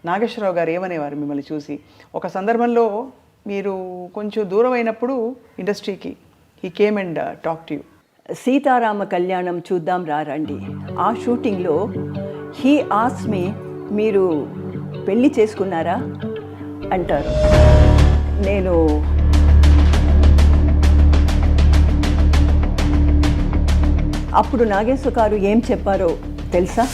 నాగేశ్వరరావు గారు ఏమనేవారు మిమ్మల్ని చూసి? ఒక సందర్భంలో మీరు కొంచెం దూరం అయినప్పుడు ఇండస్ట్రీకి he came and talk to you. Seetharama Kalyanam చూద్దాం రండి, ఆ షూటింగ్లో హీ ఆస్క్డ్ మీ, మీరు పెళ్ళి చేసుకున్నారా అంటారు. నేను అప్పుడు నాగేశ్వర గారు ఏం చెప్పారో తెలుసా?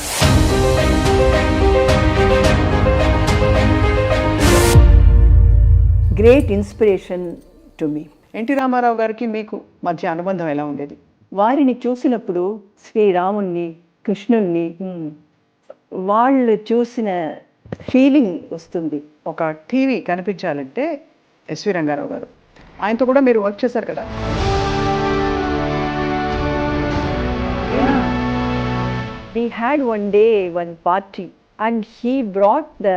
Great inspiration to me. NT Rama Rao గారికి మీకు మధ్య అనుబంధం ఎలా ఉండేది? వారిని చూసినప్పుడు శ్రీరాముణ్ణి, కృష్ణుణ్ణి వాళ్ళు చూసిన ఫీలింగ్ వస్తుంది. ఒక టీవీ కనిపించాలంటే ఎస్వి రంగారావు గారు, ఆయనతో కూడా మీరు వర్క్ చేశారు కదా? We had one day one party and he brought the,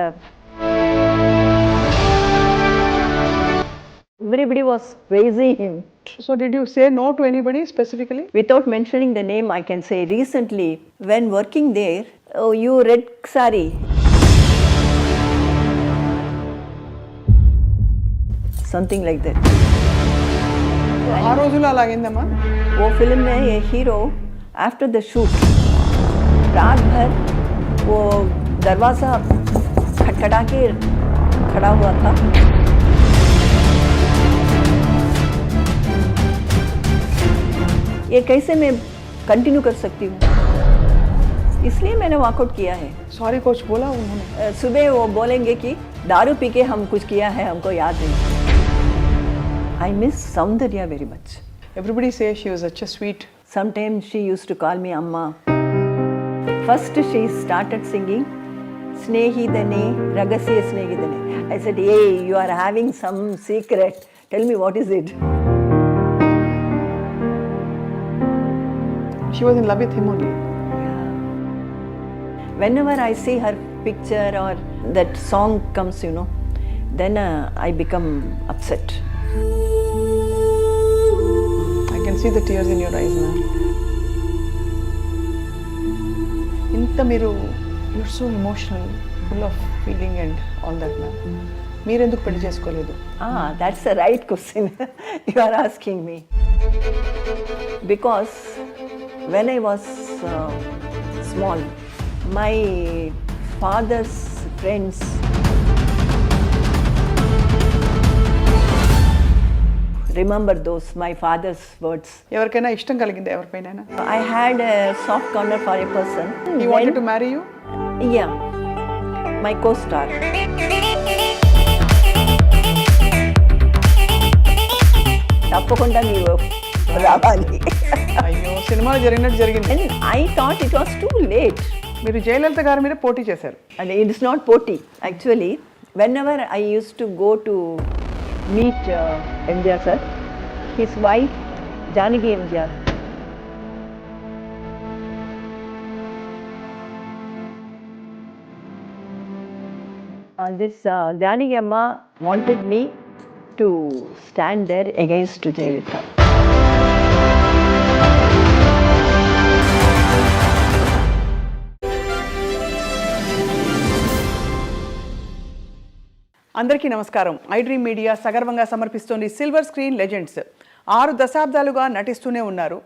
everybody was praising him. So did you say no to anybody specifically? Without mentioning the name, I can say recently when working there, oh, you red sari, something like that. ఆ రోజుల్లో అలాగైందమ్మా? वो film में ये hero after the shoot रात भर वो दरवाज़ा खटखटा के खड़ा हुआ था. ये कैसे मैं कंटिन्यू कर सकती हूँ, इसलिए मैंने वॉकआउट किया है. सॉरी कोच बोला उन्होंने? सुबह वो बोलेंगे कि दारू पी के हम कुछ किया है, हमको याद नहीं. I miss Soundarya very much. Everybody says she was such a sweet. Sometimes she used to call me Amma. First she started singing Snehidane, Ragasya Snehidane. I said, hey, you are having some secret. Tell me what is it? She was in love with him only. Yeah. Whenever I see her picture or that song comes, you know, then I become upset. I can see the tears in your eyes now. ఇంత మీరు you're so emotional, full of feeling and all that ma'am. మీరెందుకు పెళ్లి చేసుకోలేదు? That's the right question you are asking me. Because when I was small, my father's friends remember those, my father's words. ఎవరికైనా ఇష్టం కలిగిందా ఎవరిపైనా? I had a soft corner for a person. He wanted to marry you? Yeah, my co-star. తప్పకుండా మీరు రావాలి. అయ్యో, సినిమాలో జరిగినట్టు జరిగింది. And I thought it was too late. మీరు జయలలిత గారి మీద పోటీ చేశారు. And it is not poti. Actually, whenever I used to go to meet MJR sir, his wife Janaki MJR, this Janaki Amma wanted me to stand there against Jayalalitha. అందరికీ నమస్కారం. I dream media సగర్వంగా సమర్పిస్తోంది silver screen legends. 6 దశాబ్దాలుగా నటిస్తూనే ఉన్నారు.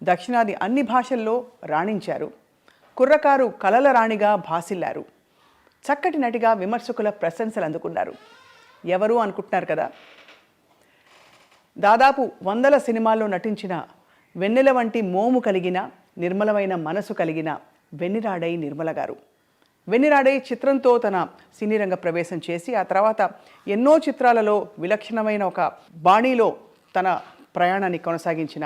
దక్షిణాది అన్ని భాషల్లో రాణించారు. కుర్రకారు కలల రాణిగా భాసిల్లారు. చక్కటి నటిగా విమర్శకుల ప్రశంసలు అందుకున్నారు. ఎవరు అనుకుంటున్నారు కదా? దాదాపు 100 సినిమాల్లో నటించిన వెన్నెల వంటి మోము కలిగిన నిర్మలమైన మనసు కలిగిన వెన్నెల ఆడై నిర్మల గారు. వెన్నెల ఆడై చిత్రంతో తన సినీ రంగ ప్రవేశం చేసి ఆ తర్వాత ఎన్నో చిత్రాలలో విలక్షణమైన ఒక బాణీలో తన ప్రయాణాన్ని కొనసాగించిన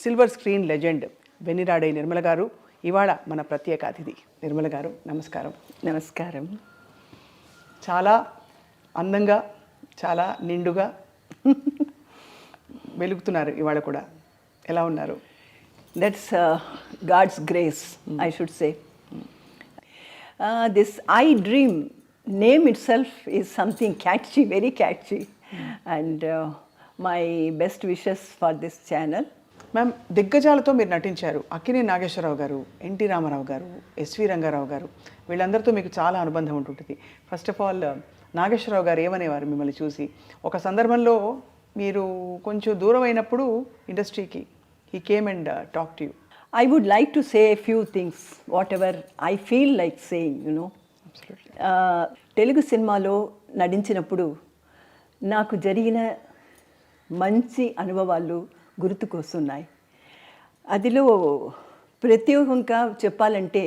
సిల్వర్ స్క్రీన్ లెజెండ్ వెన్నెల ఆడై నిర్మల గారు ఇవాళ మన ప్రత్యేక అతిథి. నిర్మల గారు నమస్కారం. నమస్కారం. చాలా అందంగా, చాలా నిండుగా వెలుగుతున్నారు ఇవాళ కూడా. ఎలా ఉన్నారు? That's God's grace, I should say. This I Dream name itself is something catchy, very catchy. And my best wishes for this channel. Ma'am దిగ్గజాలతో మీరు నటించారు. అక్కినేని నాగేశ్వరరావు గారు, ఎన్టీ రామారావు గారు, ఎస్వి రంగారావు గారు, వీళ్ళందరితో మీకు చాలా అనుబంధం ఉంటుంటుంది. ఫస్ట్ ఆఫ్ ఆల్ నాగేశ్వరరావు గారు ఏమనేవారు మిమ్మల్ని చూసి? ఒక సందర్భంలో మీరు కొంచెం దూరం అయినప్పుడు ఇండస్ట్రీకి he came and talk to you. I would like to say a few things, whatever I feel like saying, you know. Telugu సినిమాలో నటించినప్పుడు నాకు జరిగిన మంచి అనుభవాలు గుర్తుకొస్తున్నాయి. అదిలో ప్రత్యేకంగా చెప్పాలంటే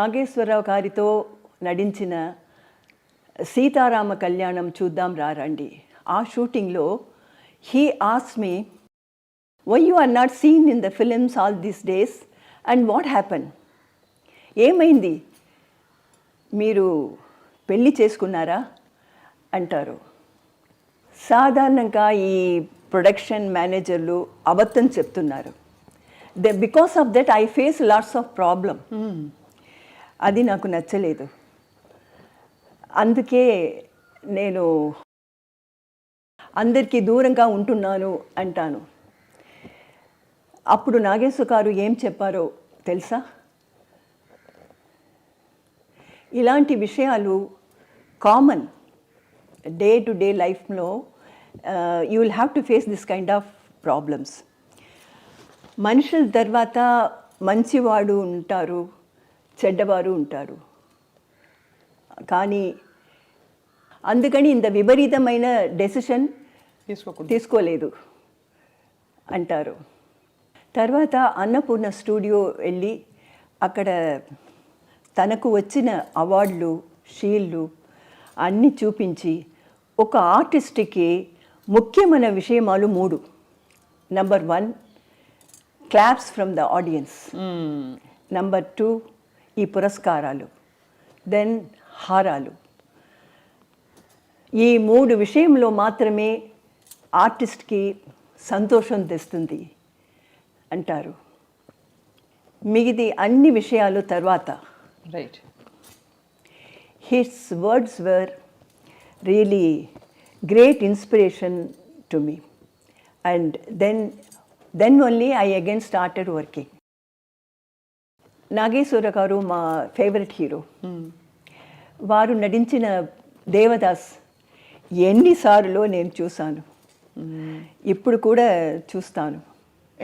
నాగేశ్వరరావు గారితో నటించిన సీతారామ కళ్యాణం చూద్దాం రారండి. ఆ షూటింగ్లో he asked me, why you are not seen in the films all these days and what happened? ఏమైంది, మీరు పెళ్ళి చేసుకున్నారా అంటారు. సాధారణంగా ఈ ప్రొడక్షన్ మేనేజర్లు అబద్ధం చెప్తున్నారు. Because of that I face lots of problem. అది నాకు నచ్చలేదు. అందుకే నేను అందరికీ దూరంగా ఉంటున్నాను అంటాను. అప్పుడు నాగేశ్వర గారు ఏం చెప్పారో తెలుసా? ఇలాంటి విషయాలు కామన్ డే టు డే లైఫ్లో. You will have to face this kind of problems. మనుషుల తర్వాత మంచివాడు ఉంటారు, చెడ్డవారు ఉంటారు. కానీ అందుకని ఇంత విపరీతమైన డెసిషన్ తీసుకోలేదు అంటారు. తర్వాత అన్నపూర్ణ స్టూడియో వెళ్ళి అక్కడ తనకు వచ్చిన అవార్డులు, షీల్డ్లు అన్నీ చూపించి ఒక ఆర్టిస్ట్కి ముఖ్యమైన విషయమాలు 3. Number 1 claps from the audience, number 2 ఈ పురస్కారాలు, దెన్ హారాలు. ఈ 3 విషయంలో మాత్రమే ఆర్టిస్ట్కి సంతోషం తెస్తుంది అంటారు. మిగిది అన్ని విషయాలు తర్వాత. Right. His words were really great inspiration to me. And then only I again started working. Nageswara garu మా ఫేవరెట్ హీరో. వారు నటించిన దేవదాస్ ఎన్నిసార్లు నేను చూశాను, ఇప్పుడు కూడా చూస్తాను.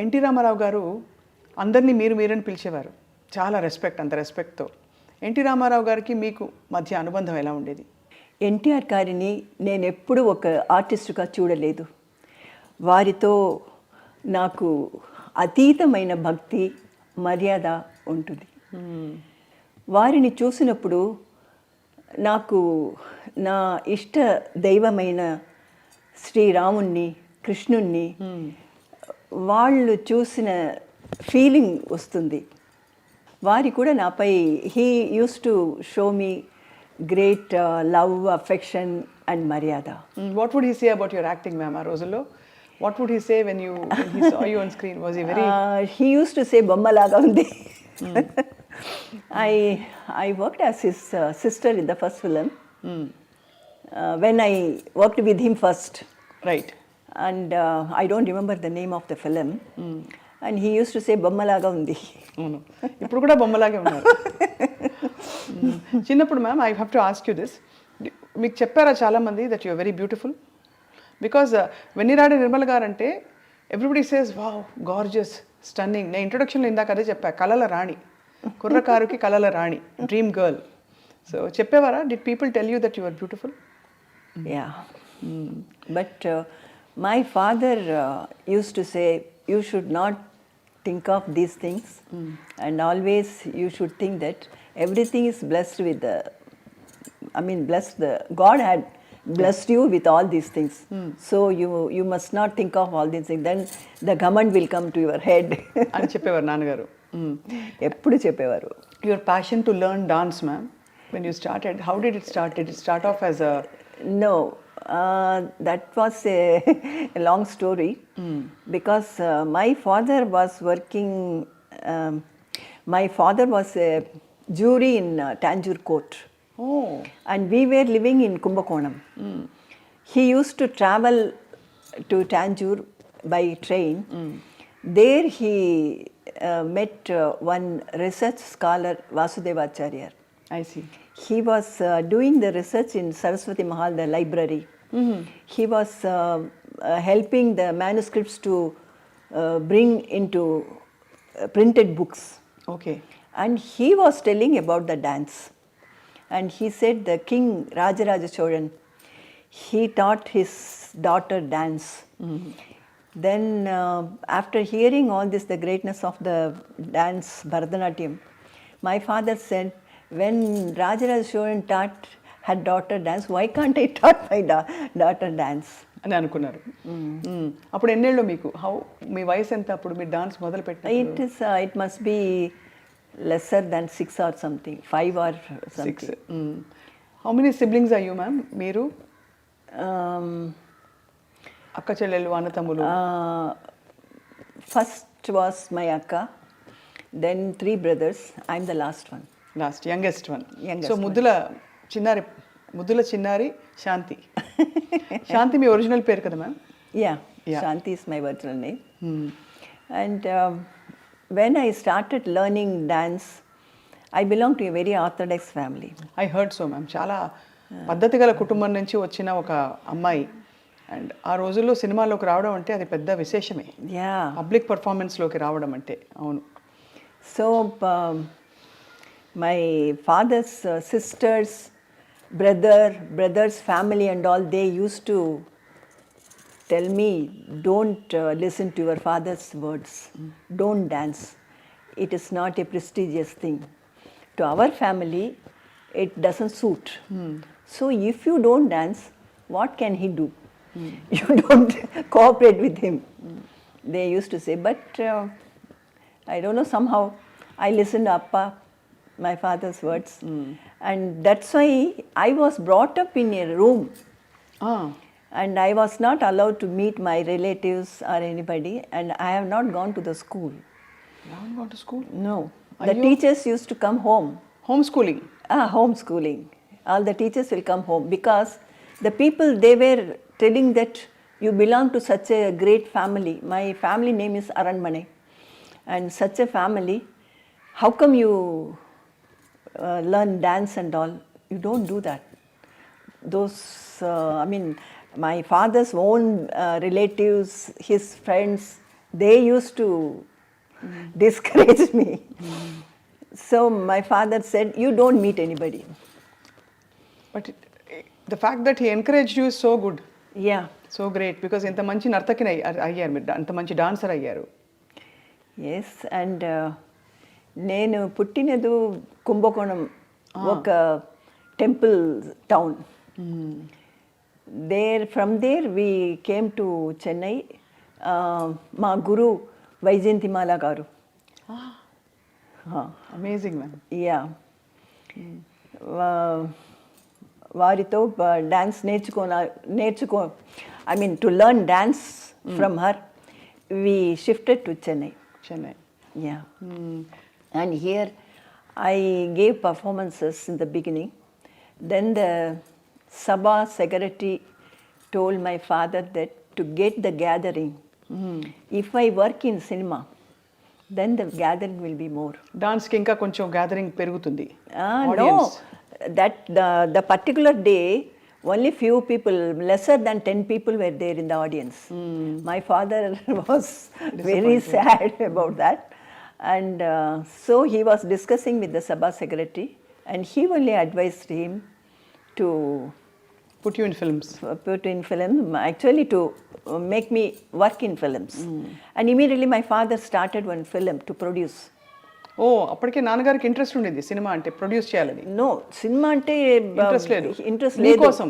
ఎన్టీ రామారావు గారు అందరినీ మీరని పిలిచేవారు. చాలా రెస్పెక్ట్, అంత రెస్పెక్ట్తో. ఎన్టీ రామారావు గారికి మీకు మధ్య అనుబంధం ఎలా ఉండేది? ఎన్టీఆర్ గారిని నేను ఎప్పుడూ ఒక ఆర్టిస్టుగా చూడలేదు. వారితో నాకు అతీతమైన భక్తి, మర్యాద ఉంటుంది. వారిని చూసినప్పుడు నాకు నా ఇష్ట దైవమైన శ్రీరాముణ్ణి, కృష్ణుణ్ణి వాళ్ళు చూసిన ఫీలింగ్ వస్తుంది. వారి కూడా నాపై he uses to show me great love, affection and maryada. What would he say about your acting ma'am ఆ రోజుల్లో? What would he say when he saw you on screen? Was he very he uses to say బొమ్మలాగా ఉంది. I worked as his sister in the first film. When I worked with him first. Right. And I don't remember the name of the film. And he used to say బొమ్మలాగా ఉంది. ఇప్పుడు కూడా బొమ్మలాగే ఉన్నారు. చిన్నప్పుడు ma'am I have to ask you this. మీకు చెప్పారా చాలామంది that you are very beautiful? Because Vennirada Nirmala garu అంటే everybody says wow, gorgeous, stunning. నేను ఇంట్రొడక్షన్లో ఇందాక అదే చెప్పా, కళల రాణి, కుర్రకారుకి కళల రాణి, డ్రీమ్ గర్ల్. సో చెప్పేవారా? Did people tell you that you are beautiful? Yeah, but my father uses to say you should not think of these things, and always you should think that everything is blessed with the, God had blessed you with all these things. So you must not think of all these things, then the government will come to your head. అని చెప్పేవారు నాన్నగారు. ఎప్పుడు చెప్పేవారు. Your passion to learn dance, ma'am, when you started, how did it start? Did it start off as a... No, that was a long story. Because my father was working, my father was a jury in Tanjore court. Oh. And we were living in Kumbakonam. He used to travel to Tanjore by train. There he met one research scholar, Vasudevacharya. I see. He was doing the research in Saraswati Mahal, the library. He was helping the manuscripts to bring into printed books. Okay. And he was telling about the dance. And he said the king Rajaraja Cholan, he taught his daughter dance. Then after hearing all this, the greatness of the dance, Bharatanatyam, my father said, when Rajaraja Cholan taught her daughter dance, why can't I taught my daughter dance? అని అనుకున్నారు. అప్పుడు ఎన్నేళ్ళు మీకు? మీ వయసు ఎంత అప్పుడు మీరు dance మొదలు పెట్టినప్పుడు? It must be lesser than 6 or something, 5 or something. 6. How many siblings are you, ma'am? మీరు అక్క చెల్లెళ్ళు, అన్న తమ్ములు? First was my akka, then 3 brothers. I'm the last one. Last youngest one. Youngest so ముద్దుల చిన్నారి శాంతి. శాంతి మీ original పేరు కదా ma'am? Yeah, Shanti is my original name. And when I started learning dance, I belong to a very orthodox family. I heard so ma'am. చాలా పద్ధతి గల కుటుంబం నుంచి వచ్చిన ఒక అమ్మాయి. అండ్ ఆ రోజుల్లో సినిమాలోకి రావడం అంటే అది పెద్ద విశేషమే. Yeah. పబ్లిక్ పర్ఫార్మెన్స్లోకి రావడం అంటే. అవును. So my father's sisters, brothers, family and all, they used to tell me, don't listen to your father's words. Don't dance. It is not a prestigious thing. To our family, it doesn't suit. So if you don't dance, what can he do? You don't cooperate with him. They used to say, but I don't know, somehow I listened to Appa, my father's words. And that's why I was brought up in a room. And I was not allowed to meet my relatives or anybody. And I have not gone to the school. You haven't gone to school? No. The teachers used to come home. Homeschooling? Homeschooling. All the teachers will come home because the people, they were telling that you belong to such a great family. My family name is Aranmane. And such a family, how come you learn dance and all? You don't do that. Those, my father's own relatives, his friends, they used to discourage me. So my father said, you don't meet anybody. But the fact that he encouraged you is so good. Yeah. So great, because ఇంత మంచి నర్తకిని అయ్యారు మీరు, అంత మంచి dancer అయ్యారు. Yes, and నేను పుట్టినది కుంభకోణం, ఒక temple town. From there we came to Chennai. మా గురు వైజయంతిమాల గారు. Amazing ma'am. యా, వారితో dance to learn dance from her we shifted to Chennai. Yeah. And here I gave performances in the beginning. Then the Sabha secretary told my father that to get the gathering, if I work in cinema, then the gathering will be more. Dance ki inka koncham gathering perugutundi. No, that the particular day, only few people, lesser than 10 people were there in the audience. My father was very sad about that. And so he was discussing with the Sabha secretary, and he only advised him to put you in films. Actually to make me work in films. And immediately my father started one film to produce. ఓ, అప్పటికే నాన్నగారికి interest ఉండేది cinema అంటే, produce చేయాలని? No, cinema అంటే interest లేదు. కోసం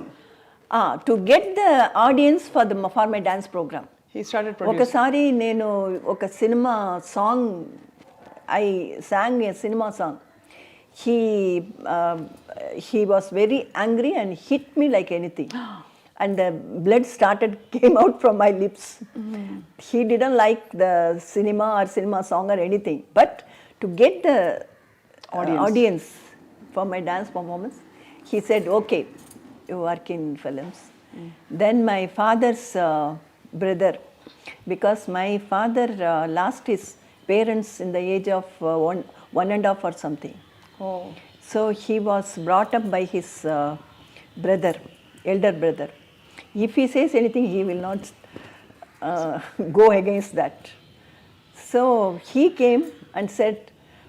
to get the audience for my dance programme. He started producing. ఒకసారి నేను ఒక cinema song, I sang a cinema song. He was very angry and hit me like anything. And the blood came out from my lips. He didn't like the cinema or cinema song or anything. But to get the audience for my dance performance, he said, okay, you work in films. Then my father's brother, because my father lost his parents in the age of one and a half or something. Oh. So he was brought up by his brother, elder brother. If he says anything, he will not go against that. So he came and said,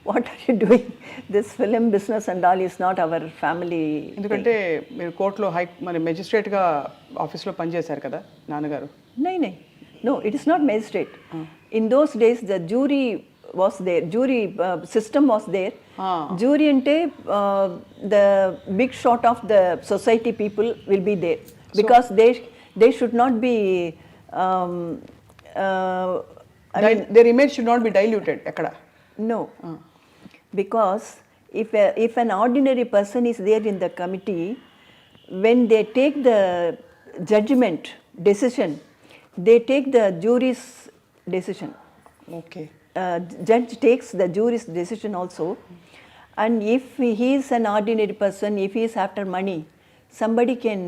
what are you doing? This film business and all is not our family. ఎందుకంటే మీరు కోర్టులో మరి మెజిస్ట్రేట్గా ఆఫీస్లో పనిచేశారు కదా నాన్నగారు. No, it is not magistrate. In those days, the jury was there. Jury system was there. Jury ante the big shot of the society people will be there, because they should not be their image should not be diluted ekkada. No, because if an ordinary person is there in the committee, when they take the judgment decision, they take the jury's decision. Okay. Judge takes the jury's decision also, and if he is an ordinary person, if he is after money, somebody can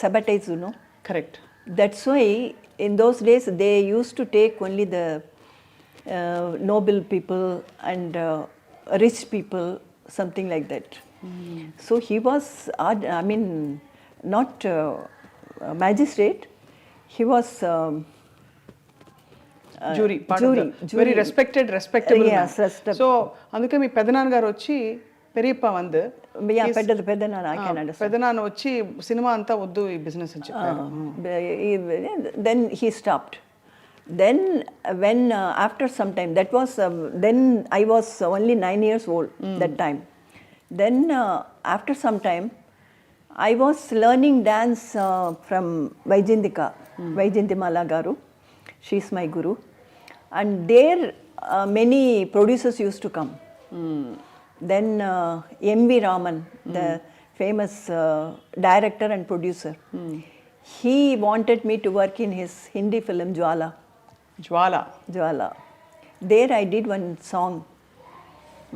sabotage, you know. Correct. That's why in those days they used to take only the noble people and rich people, something like that. So he was, not magistrate, he was jury, jury. Very respectable Yes, man. So అందుకే మీ పెదనాన్నగారు వచ్చి పెరియప్ప వందు పెద్దనాన్న, I can understand. పెదనాన్న వచ్చి cinema అంతా వద్దు ఈ business అని చెప్పారు. Then he stopped. Then when after some time, that was then I was only 9 years old that time. Then after some time I was learning dance from Vaijayantimala garu. She is my guru, and there many producers used to come. Then M.V. Raman, the famous director and producer, he wanted me to work in his Hindi film Jwala. There I did one song,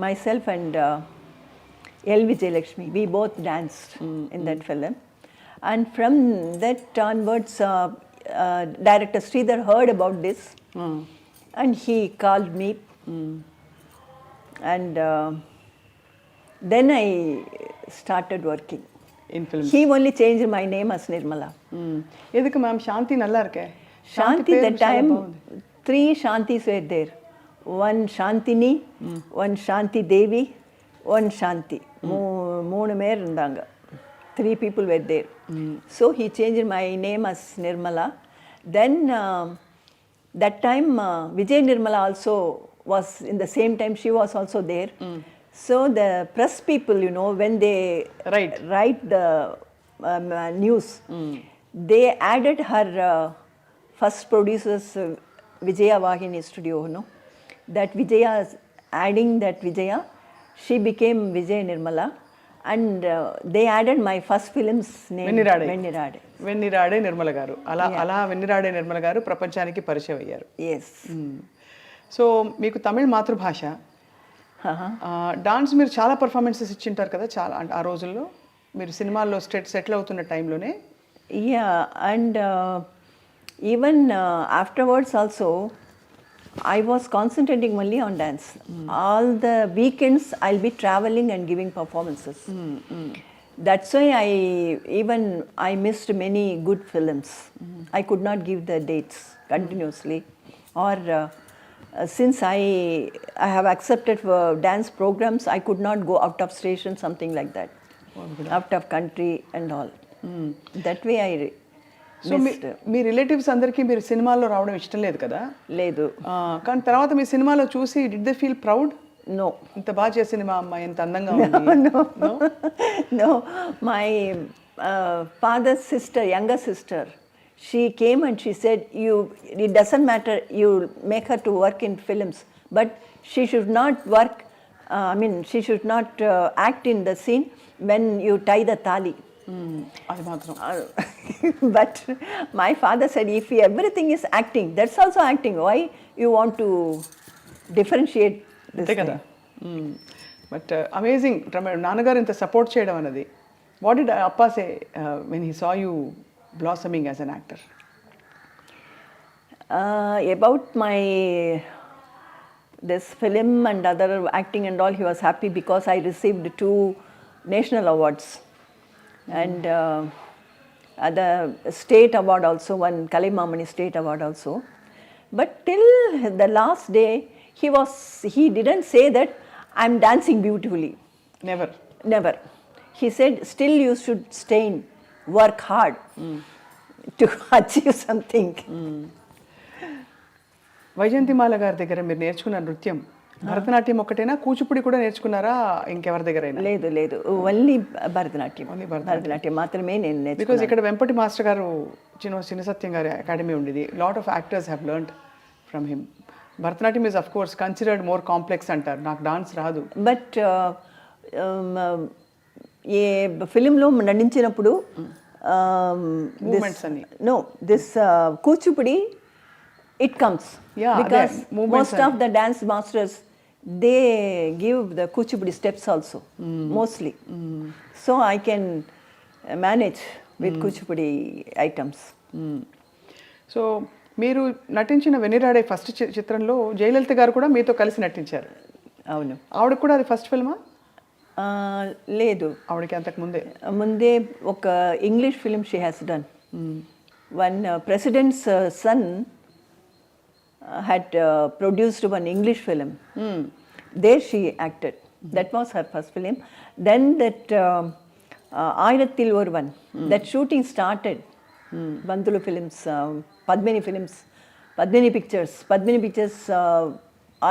myself and L. Vijayalakshmi. We both danced in that film. And from that onwards, director Sridhar heard about this, and he called me. And then I started working. In films. He only changed my name as Nirmala. எதுக்கு ma'am சாந்தி நல்லா இருக்கே? Shanti, that time 3 Shantis were there. One Shantini, one Shanti Devi, one Shanti. மூணு பேர் இருந்தாங்க. 3 people were there. So he changed my name as Nirmala. Then that time Vijay Nirmala also was in the same time, she was also there. So the press people, you know, when they write the news, they added her first producer's Vijaya Vahini studio, you know. That Vijaya, adding that Vijaya, she became Vijay Nirmala, and they added my first film's name, Vennira Aadai Nirmala garu. అలా Vennira Aadai Nirmala garu ప్రపంచానికి పరిచయం అయ్యారు. Yes. So మీకు తమిళ మాతృభాష, dance మీరు చాలా performances ఇచ్చింటారు కదా చాలా ఆ రోజుల్లో మీరు సినిమాల్లో సెటిల్ అవుతున్న టైంలోనే. Yeah, and even afterwards also I was concentrating only on dance. All the weekends I'll be traveling and giving performances. That's why I missed many good films. I could not give the dates continuously, or since I have accepted for dance programs, I could not go out of station, something like that, out of country and all. That way I so me relatives అందరికీ మీరు సినిమాల్లో రావడం ఇష్టం లేదు కదా? లేదు. కానీ తర్వాత మీ సినిమాలో చూసి did they feel proud? No. ఇంత బాగా చేసిన మా అమ్మాయి ఎంత అందంగా ఉంది. No. My father's sister, younger sister, she came and she said, it doesn't matter, you make her to work in films, but she should not work, she should not act in the scene when you tie the thali. అది మాత్రం. But my father said, if everything is acting, that's also acting. Why you want to differentiate this thing? But amazing నాన్నగారు ఇంత support చేయడం అన్నది. What did అప్పా సే when he saw you blossoming as an actor? About my this film and other acting and all, he was happy because I received 2 national awards and other state award also, one Kalaimamani state award also. But till the last day, he didn't say that I'm dancing beautifully. Never. Never. He said, still you should stay, work hard to achieve something. Vyjayanthimala గారి దగ్గర మీరు నేర్చుకున్న నృత్యం భరతనాట్యం ఒక్కటేనా, కూచిపూడి కూడా నేర్చుకున్నారా ఇంకెవరి దగ్గరైనా? లేదు లేదు, ఓన్లీ భరతనాట్యం. భరతనాట్యం మాత్రమే నేను బికాజ్ నేర్చుకున్నాను. ఇక్కడ వెంపటి మాస్టర్ గారు చిన్న సత్యం గారి అకాడమీ ఉండేది. Lot of actors have learned from him. Bharatanatyam is of course considered more complex అంటారు. నాకు డాన్స్ రాదు. బట్ ఏ ఫిలింలో నటించినప్పుడు మూమెంట్స్ అని no this Kuchipudi it comes. Yeah, because they- movements most of the dance masters, they give the kuchipudi steps also, mostly. So I can manage with kuchipudi items. So మీరు నటించిన వెన్నిరాడే first చిత్రంలో జయలలిత గారు కూడా మీతో కలిసి నటించారు. అవును. ఆవిడకి కూడా అది ఫస్ట్ ఫిల్మా? లేదు, ఆవిడకి అంతకు ముందే ముందే ఒక English film she has done. One president's son had produced one English film. There she acted. That was her first film. Then that Airathil Orvan, that shooting started. Bandulu Films, Padmini Films, Padmini Pictures,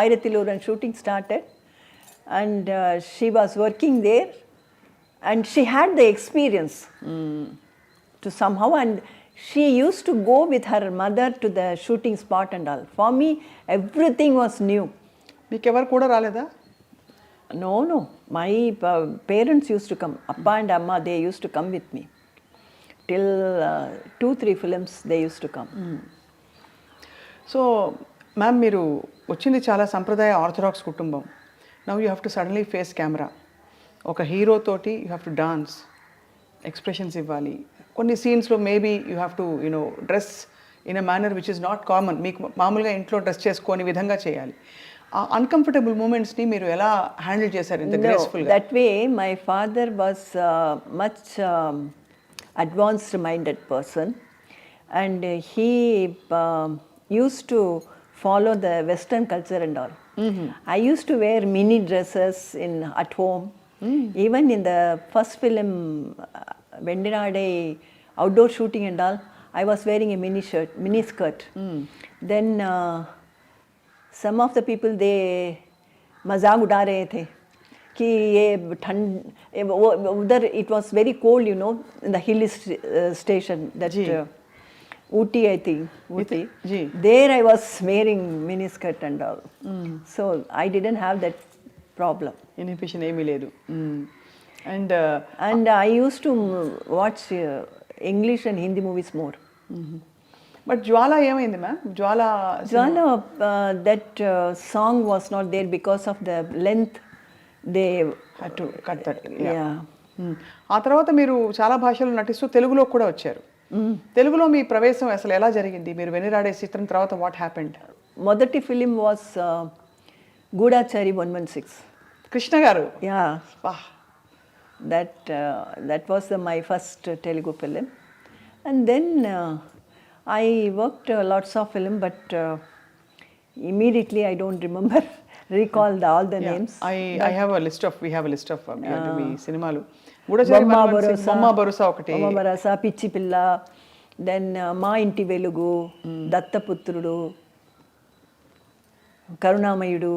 Airathil Orvan shooting started, and she was working there, and she had the experience to somehow, and she used to go with her mother to the shooting spot and all. For me, everything was new. మీకు ఎవరు కూడా రాలేదా? No. My parents used to come. Appa and Amma, they used to come with me. Till 2-3 films, they used to come. So ma'am, మీరు వచ్చింది చాలా సంప్రదాయ orthodox కుటుంబం. Now you have to suddenly face camera. ఒక హీరోతోటి you have to dance, expressions ఇవ్వాలి. కొన్ని సీన్స్లో maybe you have to dress in a manner which is not common. మీకు మామూలుగా ఇంట్లో డ్రెస్ చేసుకొని విధంగా చేయాలి. ఆ అన్కంఫర్టబుల్ మూమెంట్స్ని మీరు ఎలా హ్యాండిల్ చేశారు ఇంత గ్రేస్ఫుల్గా? That way, my father was much advanced minded person, and he used to follow the Western culture and all. I used to wear mini dresses at home. Even in the first film, Vennira Aadai outdoor shooting and all, I was wearing a mini skirt. Then some of the people, they मजाक उड़ा रहे थे कि ये ठंड उधर it was very cold, in the hilly station that Ooty, I think. Ooty. There I was wearing mini skirt and all. So I didn't have that problem. Inhibition ఏమీ లేదు. And I used to watch English and Hindi movies more. But Jwala ఏమైంది ma'am? Jwala that song was not there because of the length. They had to cut that. Yeah. ఆ తర్వాత మీరు చాలా భాషలు నటిస్తూ తెలుగులో కూడా వచ్చారు. తెలుగులో మీ ప్రవేశం అసలు ఎలా జరిగింది? మీరు వెన్నిరాడే చిత్రం తర్వాత వాట్ హ్యాపెండ్? మొదటి ఫిలిం వాస్ గూఢాచారి 116. కృష్ణ గారు. Yeah. That was my first Telugu film. And then I worked lots of film, but immediately I don't recall all the names. I have a list of, we have a list of మీ సినిమాలు. బొమ్మ భరోసా ఒకటి, బొమ్మ భరోసా, పిచ్చి పిల్ల, then మా ఇంటి వెలుగు, దత్తపుత్రుడు, కరుణామయుడు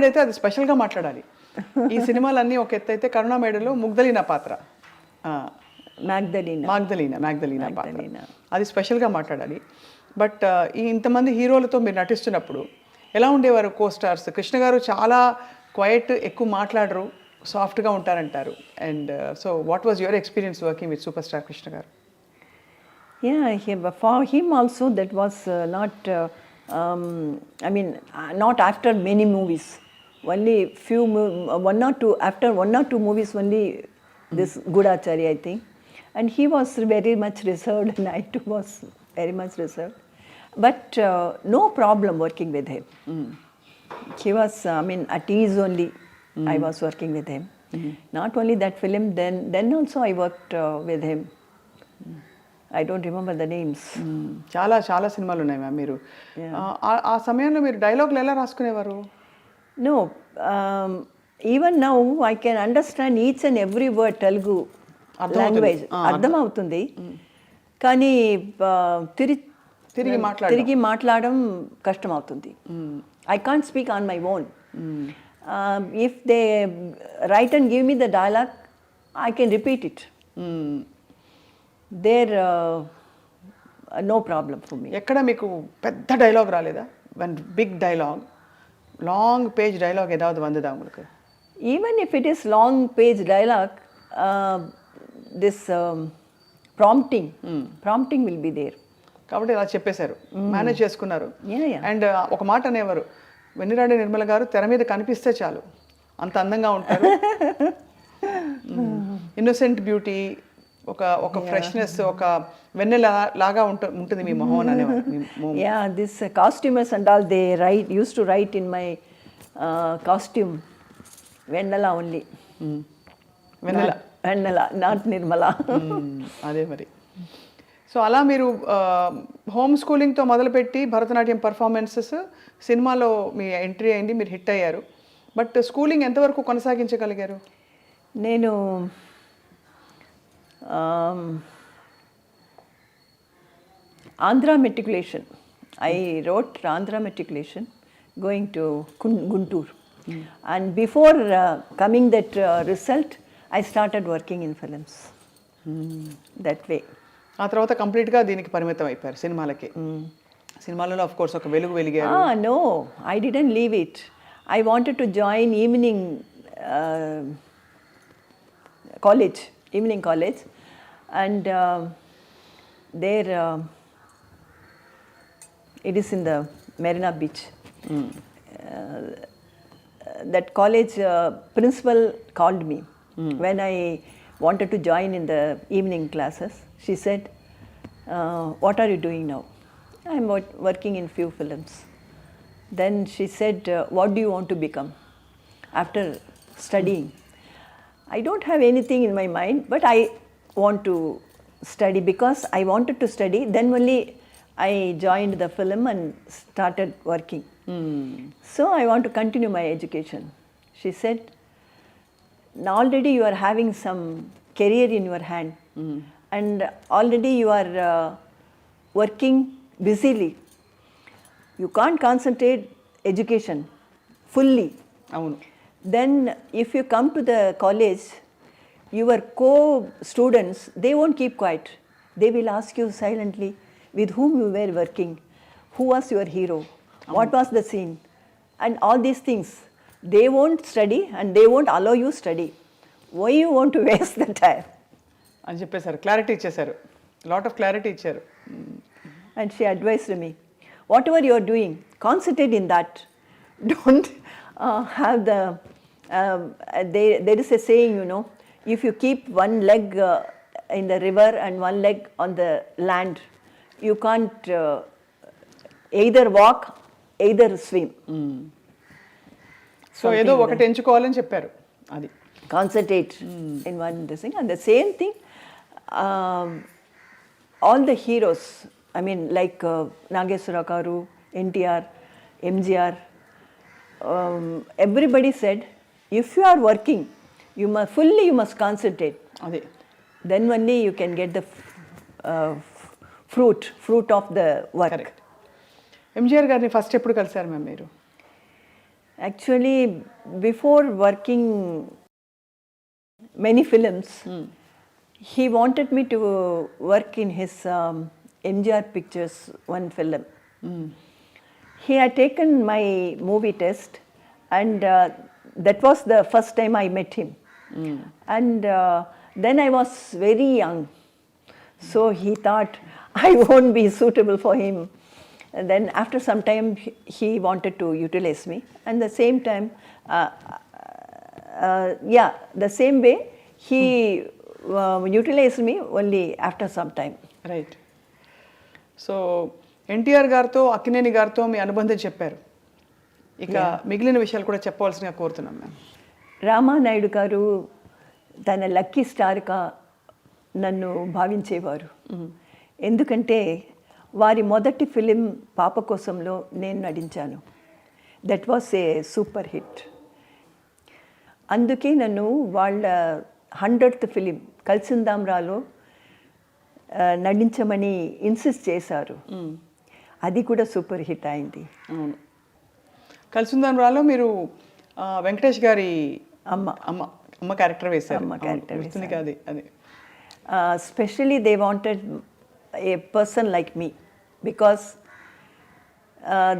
అయితే అది స్పెషల్గా మాట్లాడాలి. ఈ సినిమాలన్నీ ఒక ఎత్తు అయితే కరుణామయుడులో ముగ్ధలీనా పాత్ర, మ్యాగ్దలీనా పాత్ర, అది స్పెషల్గా మాట్లాడాలి. బట్ ఈ ఇంతమంది హీరోలతో మీరు నటిస్తున్నప్పుడు ఎలా ఉండేవారు కో స్టార్స్? కృష్ణ గారు చాలా క్వైట్, ఎక్కువ మాట్లాడరు, సాఫ్ట్గా ఉంటారంటారు. And so what was your experience working with super star Krishna garu? For him also that was not, not after many movies. Only after one or two movies only this Gudachari, I think. And he was very much reserved and I too was very much reserved. But no problem working with him. He was, I mean, at ease only. I was working with him. Not only that film, then also I worked with him. I don't remember the names. చాలా చాలా సినిమాలు ఉన్నాయి ma'am మీరు ఆ సమయంలో మీరు డైలాగులు ఎలా రాసుకునేవారు? No, even now I can understand each and every word Telugu language. అర్థం అవుతుంది. కానీ తిరిగి మాట్లాడడం కష్టం అవుతుంది. I can't speak on my own. If they write and give me the dialogue, I can repeat it. There no problem for me. ఎక్కడ మీకు పెద్ద డైలాగ్ రాలేదా? One big dialogue, long page dialogue ఏதாவது వందదా உங்களுக்கு? Even if it is long page dialogue, this prompting will be there. కాబట్టి ఇలా చెప్పేశారు, మేనేజ్ చేసుకున్నారు. Yeah. అండ్ ఒక మాట అనేవారు, వెన్నిరాడే నిర్మల గారు తెర మీద కనిపిస్తే చాలు అంత అందంగా ఉంటారు. ఇన్నోసెంట్ బ్యూటీ, ఒక ఫ్రెష్నెస్, ఒక వెన్నెల లాగా ఉంటుంది మీ మొహం అనేవారు. Yeah, this costumers and all, they used to write in my costume Vennala only. Vennala, not Nirmala. అదే మరి. సో అలా మీరు హోమ్ స్కూలింగ్తో మొదలుపెట్టి భరతనాట్యం పర్ఫార్మెన్సెస్, సినిమాలో మీ ఎంట్రీ అయింది, మీరు హిట్ అయ్యారు. బట్ స్కూలింగ్ ఎంతవరకు కొనసాగించగలిగారు? నేను Andhra matriculation. I wrote Andhra matriculation going to Guntur. And before coming that result, I started working in films. That way. ఆ తర్వాత కంప్లీట్గా దీనికి పరిమితం అయిపోయారు, సినిమాలకి. సినిమాలలో ఆఫ్ కోర్స్ ఒక వెలుగు వెలిగారు. No, I didn't leave it. I wanted to join evening college, and there it is in the Marina Beach. That college principal called me when I wanted to join in the evening classes. She said, what are you doing now? I'm working in few films. Then she said, what do you want to become after studying? I don't have anything in my mind, but I want to study because I wanted to study. Then only I joined the film and started working. So I want to continue my education. She said, already you are having some career in your hand, and already you are working busily. You can't concentrate education fully. అవును. Then if you come to the college, your co-students, they won't keep quiet. They will ask you silently with whom you were working, who was your hero, what was the scene, and all these things. They won't study and they won't allow you study. Why you want to waste the time? అని చెప్పేశారు, clarity ఇచ్చేశారు, lot of clarity ఇచ్చారు. And she advised me, whatever you are doing, concentrate in that. Don't have the, there is a saying, you know, if you keep one leg in the river and one leg on the land, you can't either walk, either swim. So ఏదో ఒకటి ఎంచుకోవాలని చెప్పారు. అది concentrate in one thing. And the same thing, all the heroes, I mean, like Nageswara Garu, NTR, MGR, everybody said, if you are working, you must concentrate. అదే. Then only you can get the fruit of the work. Correct. MGR గారిని first ఎప్పుడు కలిసారు ma'am మీరు? Actually, before working many films, he wanted me to work in his MGR Pictures one film. He had taken my movie test, and that was the first time I met him. And then I was very young, so he thought I won't be suitable for him. And then after some time he wanted to utilize me, and the same time the same way he utilized me only after some time. Right. So NTR గారితో అక్కినేని గారితో మీ అనుబంధం చెప్పారు, ఇక మిగిలిన విషయాలు కూడా చెప్పవలసిందిగా కోరుతున్నాం ma'am. Ramanaidu గారు తన లక్కీ స్టార్గా నన్ను భావించేవారు. ఎందుకంటే వారి మొదటి ఫిలిం పాప కోసంలో నేను నటించాను. That was a super hit. అందుకే నన్ను వాళ్ళ 100th ఫిలిం కలిసిందాంరాలో నటించమని ఇన్సిస్ట్ చేశారు. అది కూడా సూపర్ హిట్ అయింది. అవును, కలిసిందాంరాలో మీరు వెంకటేష్ గారి అమ్మ అమ్మ అమ్మ క్యారెక్టర్ వేశారు. అమ్మ క్యారెక్టర్ గుర్తుంది కాదు అది. Specially they wanted a person like me because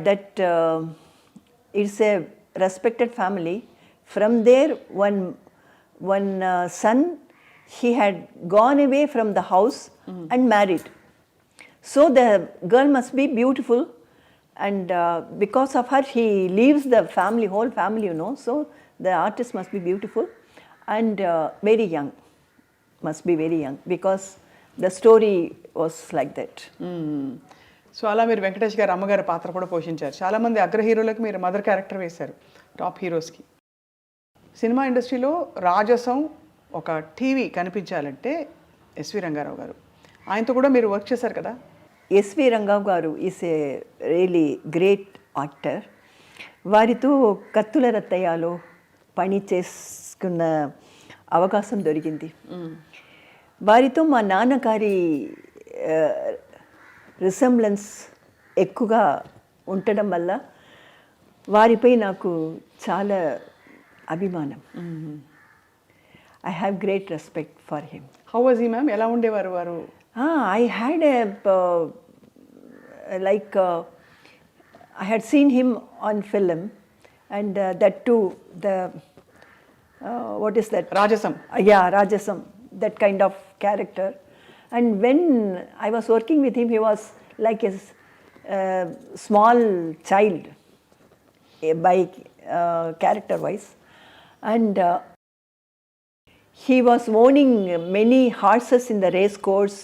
that it's a respected family. From there one son, he had gone away from the house and married. So the girl must be beautiful, and because of her he leaves the family, whole family, you know. So the artist must be beautiful and very young, must be very young, because the story was like that. So అలా మీరు వెంకటేష్ గారు అమ్మగారి పాత్ర కూడా పోషించారు. చాలామంది అగ్ర హీరోలకు మీరు మదర్ క్యారెక్టర్ వేశారు, టాప్ హీరోస్కి. సినిమా ఇండస్ట్రీలో రాజసం ఒక టీవీ కనిపించాలంటే ఎస్వి రంగారావు గారు, ఆయనతో కూడా మీరు వర్క్ చేశారు కదా. ఎస్వి రంగారావు గారు is a really great actor. వారితో కత్తుల రత్తయ్యలో పని చేసుకున్న అవకాశం దొరికింది. వారితో మా నాన్నగారి రిసెంబ్లెన్స్ ఎక్కువగా ఉండడం వల్ల వారిపై నాకు చాలా అభిమానం. I have great respect for him. How was he ma'am? ఎలా ఉండేవారు వారు? I had a I had seen him on film, and that too, the what is that? Rajasam. Yeah, Rajasam, that kind of character. And when I was working with him, he was like a small child by character-wise, and he was owning many horses in the race course.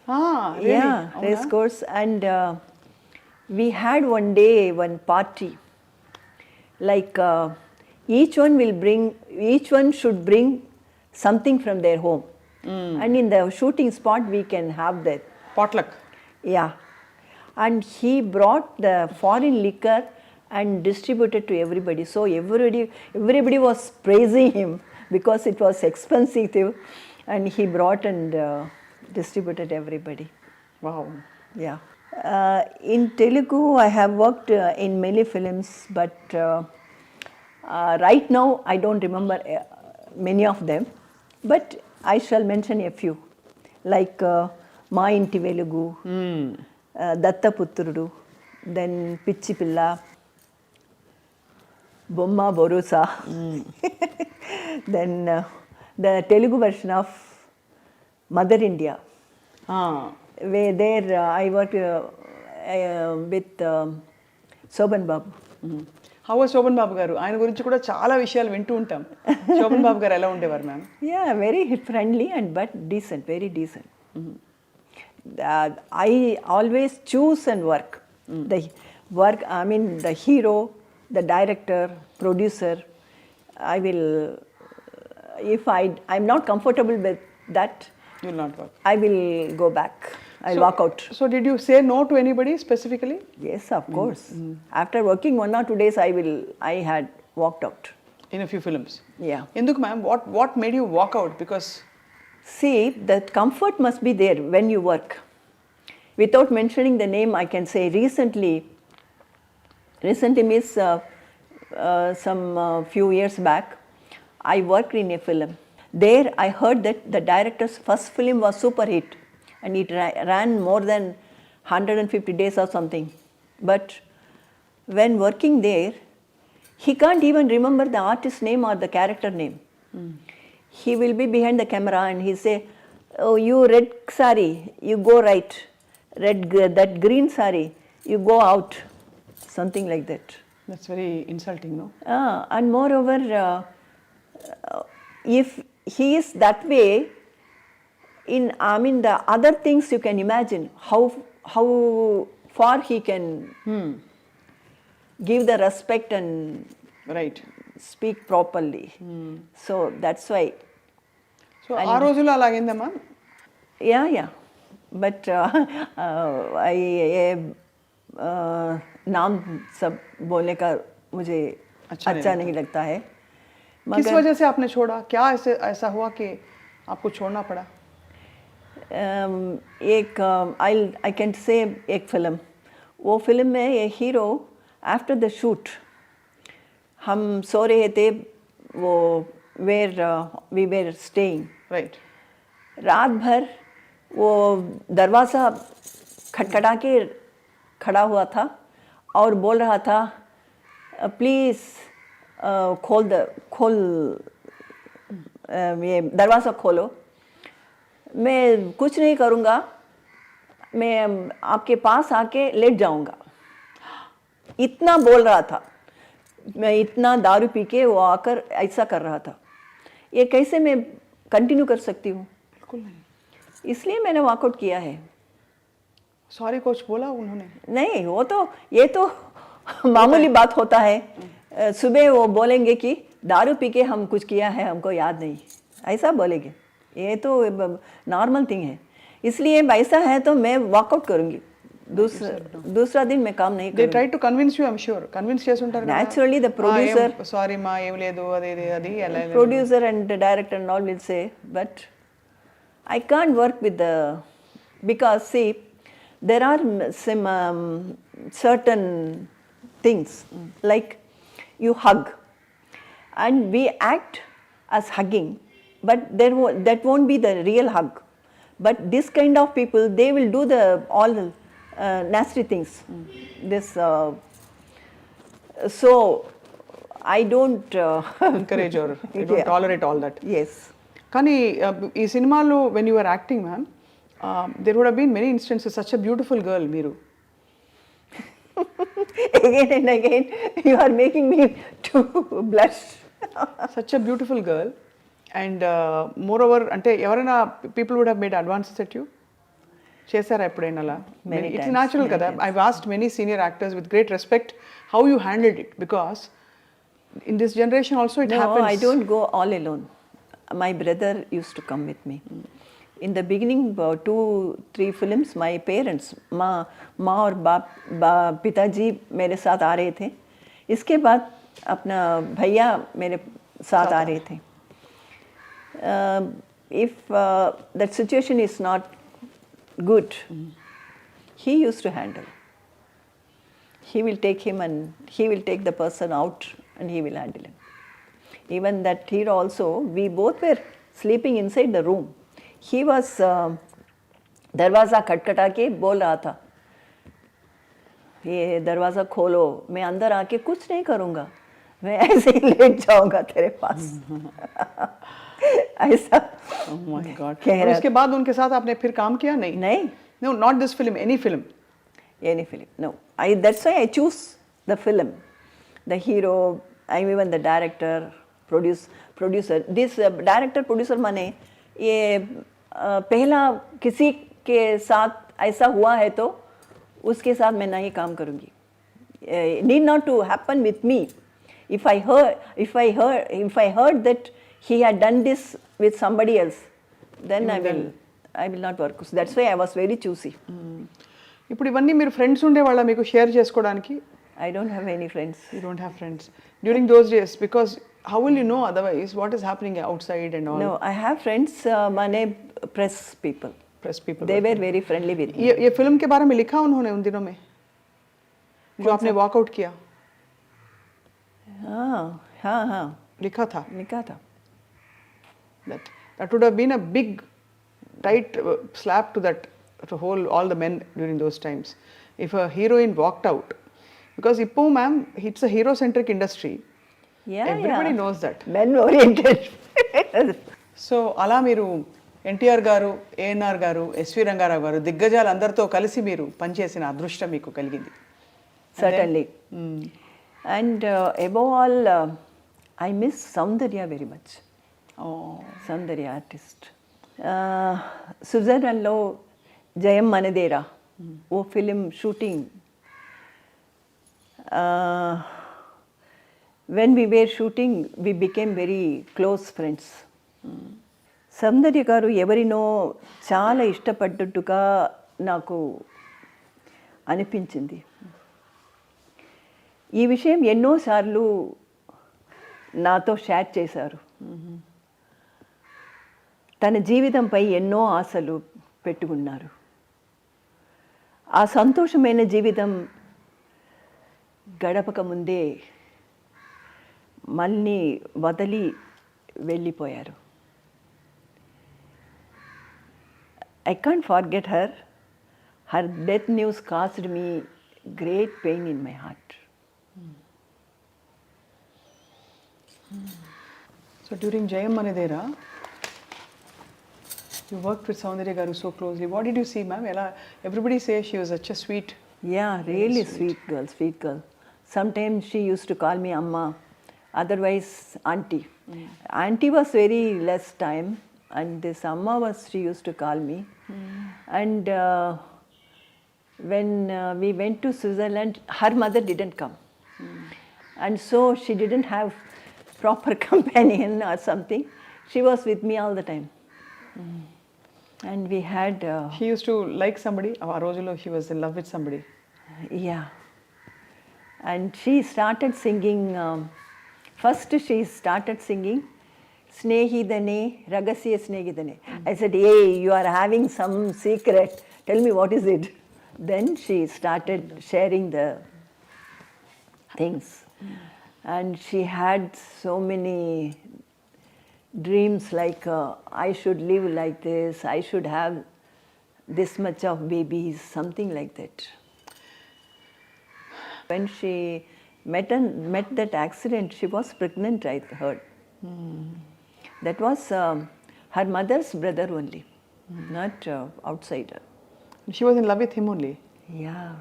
Really? Yeah, race course. And we had one day one party, like each one should bring something from their home, and in the shooting spot we can have that potluck. Yeah, and he brought the foreign liquor and distributed to everybody. So everybody was praising him because it was expensive, and he brought and distributed everybody. Wow. Yeah. In Telugu, I have worked in many films, but right now I don't remember many of them. But I shall mention a few, like Ma Inti Velugu, Dattaputrudu, then Pichi Pilla, Bomma Borusa, then the Telugu version of Mother India. Where there I worked with Soban Babu. How was Sobhan Babu garu? ఆయన గురించి కూడా చాలా విషయాలు వింటూ ఉంటాం. శోభన్ బాబు గారు ఎలా ఉండేవారు ma'am? Yeah, very friendly and but decent, very decent. I always choose and work. I mean the hero, the director, producer, I will, if I'm not comfortable with that, You will not work. I will go back. I'll walk out. So did you say no to anybody specifically? Yes, of course. After working 1 or 2 days, I had walked out. In a few films? Yeah. Enduk ma'am, what made you walk out? Because see, the comfort must be there when you work. Without mentioning the name, I can say recently means some few years back, I worked in a film. There I heard that the director's first film was super hit, and it ran more than 150 days or something. But when working there, he can't even remember the artist's name or the character name. He will be behind the camera and he say, "Oh, you red sari, you go right. That green sari, you go out." Something like that. that's very insulting, no? And moreover, if he is that way, the other things you can imagine how for he can give the respect and right. speak properly. So that's why. So ఆ రోజుల్లో అలాగైందమ్మా? Yeah. But नाम सब बोलने का मुझे अच्छा नहीं लगता है. किस वजह से आपने छोड़ा? क्या ऐसा हुआ कि आपको छोड़ना पड़ा? एक आई कैन से एक फिल्म, वो फिल्म में ये हीरो आफ्टर द शूट हम सो रहे थे, वो where we were staying, right. रात भर वो दरवाज़ा खटखटा के खड़ा हुआ था और बोल रहा था प्लीज़ खोल ये दरवाज़ा खोलो, मैं कुछ नहीं करूँगा, मैं आपके पास आके लेट जाऊँगा. इतना बोल रहा था. मैं इतना दारू पी के वो आकर ऐसा कर रहा था. ये कैसे मैं कंटिन्यू कर सकती हूँ? बिल्कुल नहीं. इसलिए मैंने वॉकआउट किया है. सॉरी कोच बोला उन्होंने? नहीं, वो तो ये तो मामूली बात होता है. सुबह वो बोलेंगे कि दारू पी के हम कुछ किया है, हमको याद नहीं, ऐसा बोलेंगे. ये तो नॉर्मल थिंग है. इसलिए ऐसा है तो मैं वॉकआउट करूँगी. दूसरा दिन मैं काम नहीं దే करूँगी. Try to convince you, I'm sure convince చేసి ఉంటారు. Naturally, the producer, సారీ మా ఏం లేదు అది ఎలా producer and the director and all will say, but I can't work with the, because see, there are some certain things like you hug and we act as hugging, but that won't be the real hug. But this kind of people, they will do the all nasty things. This so I don't encourage or you don't tolerate all that. Yes. కానీ ఈ సినిమాలో when you are acting ma'am, there would have been many instances. Such a beautiful girl మీరు. Again and again you are making me to blush. Such a beautiful girl. And moreover అంటే ఎవరైనా people would have made advances at you? చేశారా ఎప్పుడైనా అలా? It's natural కదా. I asked many senior actors with great respect how you handled it, because in this generation also it happens. No, I don't go all alone. My brother used to come with me. In the beginning, 2-3 films, my parents, माँ और पिताजी मेरे साथ आ रहे थे. इसके बाद अपना भैया मेरे साथ आ रहे थे. If that situation is not good, he used to handle. He will take him and he will take the person out and he will handle him. Even that hero also, we both were sleeping inside the room. He was दरवाज़ा खटखटा के बोल रहा था ये दरवाज़ा खोलो, मैं अंदर आके कुछ नहीं करूँगा, मैं ऐसे ही लेट जाऊँगा तेरे पास. ऐसा. Oh my God. कह और रहा उसके बाद उनके साथ आपने फिर काम किया? नहीं. No, not this film, any film. Any film. No. That's why I choose the film, the hero, I'm even the director, producer. This director producer माने ये पहला किसी के साथ ऐसा हुआ है तो उसके साथ मैं नहीं काम करूँगी. Need not to happen with me. If I heard that he had done this with somebody else, then I will not work. So that's why I was very choosy. ఇప్పుడు ఇవన్నీ మీరు ఫ్రెండ్స్ ఉండేవాళ్ళ మీకు షేర్ చేసుకోవడానికి? I don't have any friends. You don't have friends during those days, because how will you know otherwise what is happening outside and all? No, I have friends, माने press people. They were very friendly with me. ये film के बारे में लिखा उन्होंने उन दिनों में जो आपने वॉकआउट किया? हाँ लिखा था. That would have been a big tight slap to that, to all the men during those times, if a heroine walked out, because Ippo ma'am, it's a hero centric industry. Everybody knows that. Men oriented. So అలా మీరు ఎన్టీఆర్ గారు, ఏఎన్ఆర్ గారు, SV Rangarao గారు దిగ్గజాలు అందరితో కలిసి మీరు పనిచేసిన అదృష్టం మీకు కలిగింది. Certainly. And above all, I miss Soundarya very much. Soundarya artist. Switzerlandలో జయం మనదేరా वो film shooting. When we were shooting, we became very close friends. సౌందర్య గారు ఎవరినో చాలా ఇష్టపడ్డట్టుగా నాకు అనిపించింది. ఈ విషయం ఎన్నోసార్లు నాతో షేర్ చేశారు. తన జీవితంపై ఎన్నో ఆశలు పెట్టుకున్నారు. ఆ సంతోషమైన జీవితం గడపక ముందే మళ్ళీ వదిలి వెళ్ళిపోయారు. I can't forget her. Her death news caused me great pain in my heart. So during Jayam Manedera, you worked with Soundarya Garu so closely. What did you see, ma'am? Everybody says she was such a sweet. Yeah, really sweet girl, sweet girl. Sometimes she used to call me Amma, otherwise Auntie. Auntie was very less time, and this Amma was, she used to call me. And when we went to Switzerland, her mother didn't come. And so she didn't have proper companion or something. She was with me all the time. And we had... She used to like somebody. A రోజులో she was in love with somebody. Yeah. And she started singing... first she started singing Snehidane, Ragasya Snehidane. I said, hey, you are having some secret. Tell me what is it? Then she started sharing the things. And she had so many dreams like, I should live like this, I should have this much of babies, something like that. When she met that accident, she was pregnant, I heard. That was her mother's brother only, not outsider. She was in love with him only. Yeah.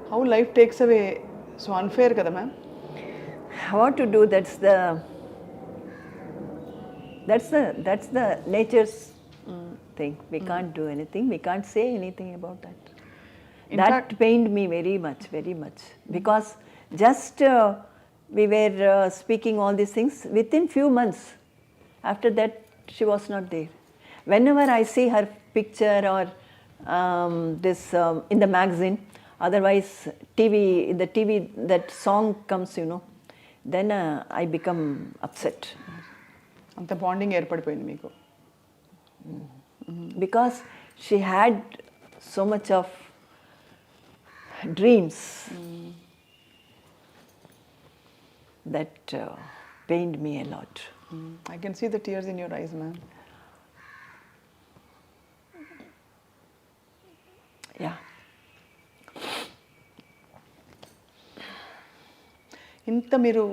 How life takes away, so unfair kada ma'am? What to do? That's the nature's thing. We can't do anything. We can't say anything about that. That pained me very much, very much. Because just we were speaking all these things, within few months, after that she was not there. Whenever I see her picture or this in the magazine, otherwise in the TV that song comes, then I become upset. అంత bonding ఏర్పడిపోయింది మీకు. Because she had so much of dreams that pained me a lot. I can see the tears in your eyes, ma'am. Yeah. ఇంత మీరు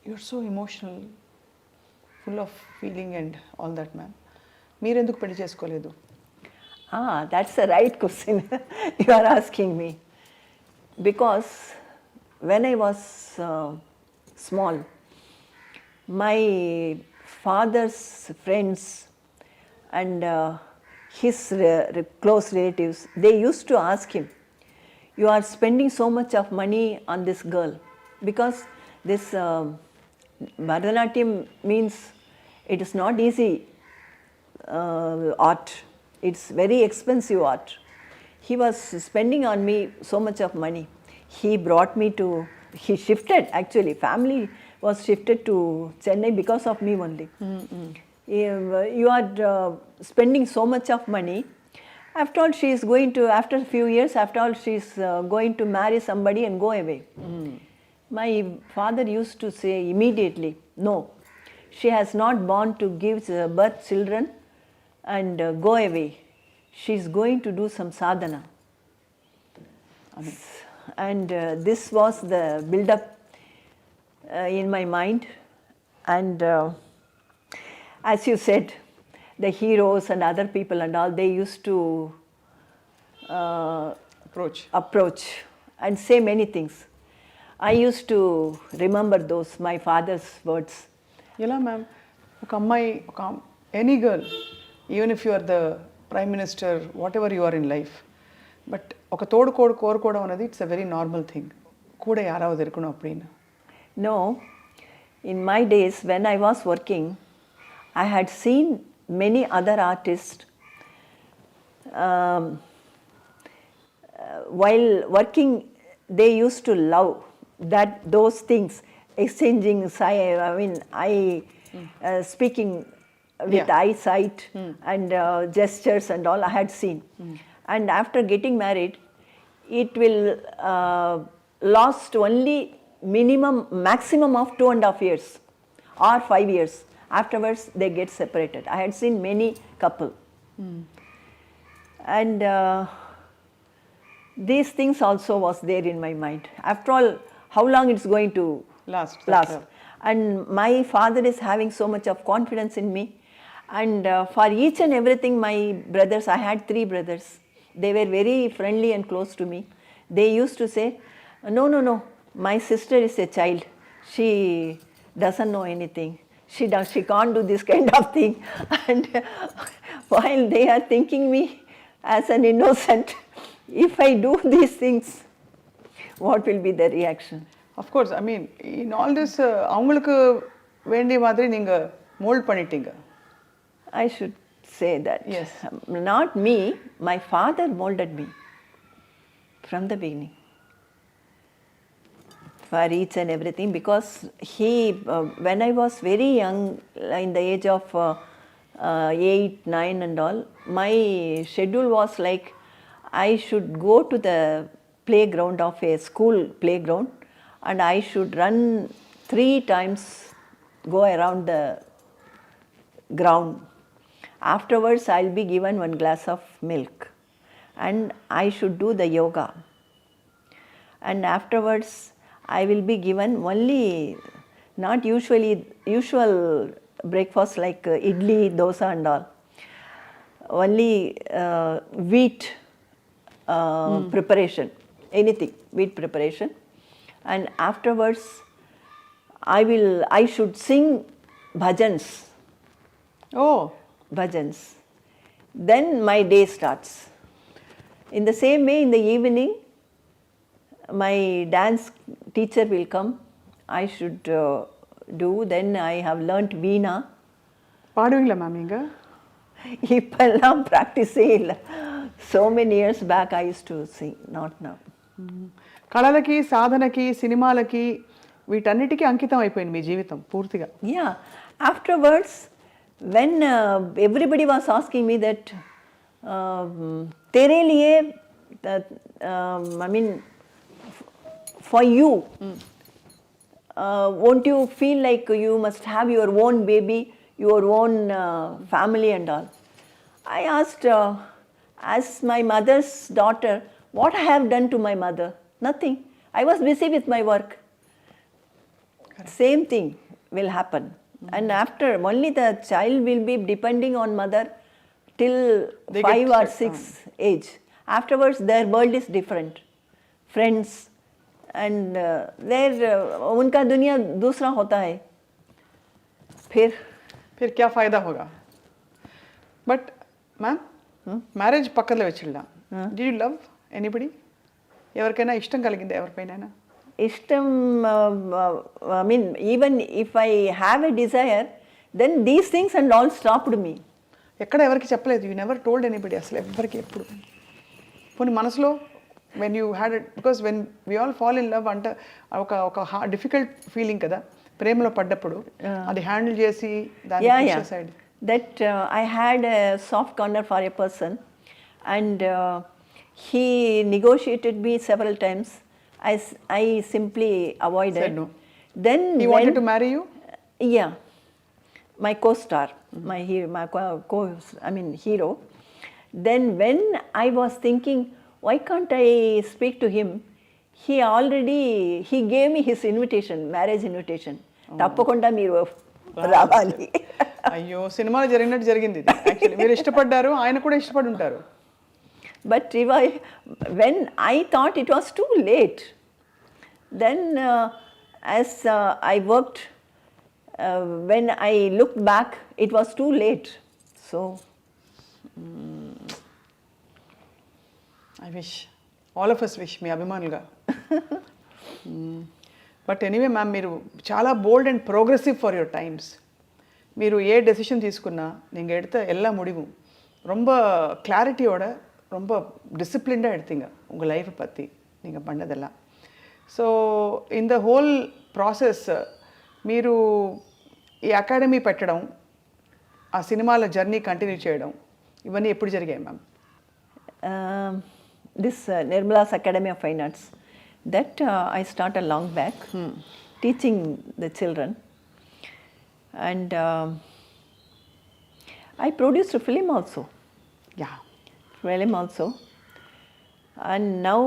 you're so emotional, full of feeling and all that, ma'am. మీరు ఎందుకు పెళ్లి చేసుకోలేదు? That's the right question you are asking me. Because when I was small, my father's friends and his close relatives, they used to ask him, you are spending so much of money on this girl. Because this Bharatanatyam means it is not easy art. It's very expensive art. He was spending on me so much of money. He brought me to, he shifted actually, family was shifted to Chennai because of me only. You are spending so much of money. After all, she is going to, after a few years, after all, she is going to marry somebody and go away. My father used to say immediately, no, she has not born to give birth children and go away. She is going to do some sadhana. And this was the build-up in my mind. And as you said, the heroes and other people and all, they used to approach and say many things. I used to remember those, my father's words. ఎలా ma'am, ఒక అమ్మాయి ఒక any girl, even if you are the prime minister, whatever you are in life, but ఒక తోడు కోరుకోవడం అనేది it's a very normal thing. கூட யாராவது இருக்கணும் அப்படின்னு. No, in my days when I was working, I had seen many other artists while working. They used to love those things, exchanging speaking with eyesight and gestures and all. I had seen, and after getting married, it will last only maximum of 2.5 years or 5 years. Afterwards they get separated. I had seen many couple. And these things also was there in my mind. After all, how long it's going to last. And my father is having so much of confidence in me, and for each and everything, my brothers, I had 3 brothers, they were very friendly and close to me. They used to say, no, my sister is a child, she doesn't know anything, she can't do this kind of thing. And while they are thinking me as an innocent, if I do these things, what will be the reaction? Of course, I mean, in all this, அவங்களுக்கு வேண்டிய மாதிரி நீங்க mould பண்ணிட்டீங்க. I should say that. Yes. Not me, my father molded me from the beginning for each and everything, because he, when I was very young, in the age of 8, 9 and all, my schedule was like I should go to the playground of a school playground, and I should run 3 times, go around the ground. Afterwards, I'll be given 1 glass of milk, and I should do the yoga. And afterwards, I will be given only, not usual breakfast like idli, dosa and all. Only wheat preparation, anything, wheat preparation. And afterwards, I should sing bhajans. Oh. Bhajans. Then my day starts. In the same way, in the evening, my dance teacher will come. I should do. Then I have learnt veena. பாடுவீங்களா ma'am நீங்க? இப்பெல்லாம் ப்ராக்டிஸே இல்லை. So many years back I used to sing, not now. కళలకి, సాధనకి, సినిమాలకి, వీటన్నిటికీ అంకితం అయిపోయింది మీ జీవితం పూర్తిగా. Yeah. Afterwards, when everybody was asking me that, तेरे लिए, I mean, for you, won't you feel like you must have your own baby, your own family and all? I asked, as my mother's daughter, what I have done to my mother? Nothing. I was busy with my work. Correct. Same thing will happen. And after, only the child will be depending on mother till 5 or 6 age. Afterwards, their world is different. Friends, and उनका दुनिया दूसरा होता है. फिर क्या फ़ायदा होगा? But ma'am, marriage పక్కలో వెచ్చిల్లా, did you love anybody? ఎవరికైనా ఇష్టం కలిగిందా ఎవరిపైనా? ఇష్టం, I mean, even if I have a desire, then these things and all stopped me. ఎక్కడ ఎవరికి చెప్పలేదు? You never told anybody అసలు ఎవరికి ఎప్పుడు? పోనీ మనసులో when you had it, because when we all fall in love అంటే ఒక డిఫికల్ట్ ఫీలింగ్ కదా ప్రేమలో పడ్డప్పుడు, అది హ్యాండిల్ చేసి దాన్ని side. That I had a soft corner for a person, and he negotiated me several times. I simply avoided. Said no. Then he wanted to marry you? Yeah, my co-star, my hero. Then when I was thinking, why can't I speak to him? He gave me his invitation, marriage invitation. తప్పకుండా మీరు రావాలి. అయ్యో, సినిమాలో జరిగినట్టు జరిగింది. Actually మీరు ఇష్టపడ్డారు, ఆయన కూడా ఇష్టపడి ఉంటారు. But when I thought it was too late, then as I worked when I looked back, it was too late. So, I wish all of us wish మీ అభిమానులుగా. బట్ ఎనీవే మ్యామ్, మీరు చాలా bold and progressive for your times. మీరు ఏ decision తీసుకున్నా நீங்கள் எடுத்த எல்லா முடிவும் ரொம்ப கிளாரிட்டியோட ரொம்ப டிசிப்ளின்டாக எடுத்தீங்க உங்கள் லைஃப்பை பற்றி நீங்கள் பண்ணதெல்லாம். So in the whole process మీరు ఈ అకాడమీ పెట్టడం, ఆ సినిమాల జర్నీ కంటిన్యూ చేయడం, ఇవన్నీ ఎప్పుడు జరిగాయి ma'am? this Nirmala's Academy of Fine Arts, that I started long back, teaching the children, and I produced a film also. Yeah. Film also, and now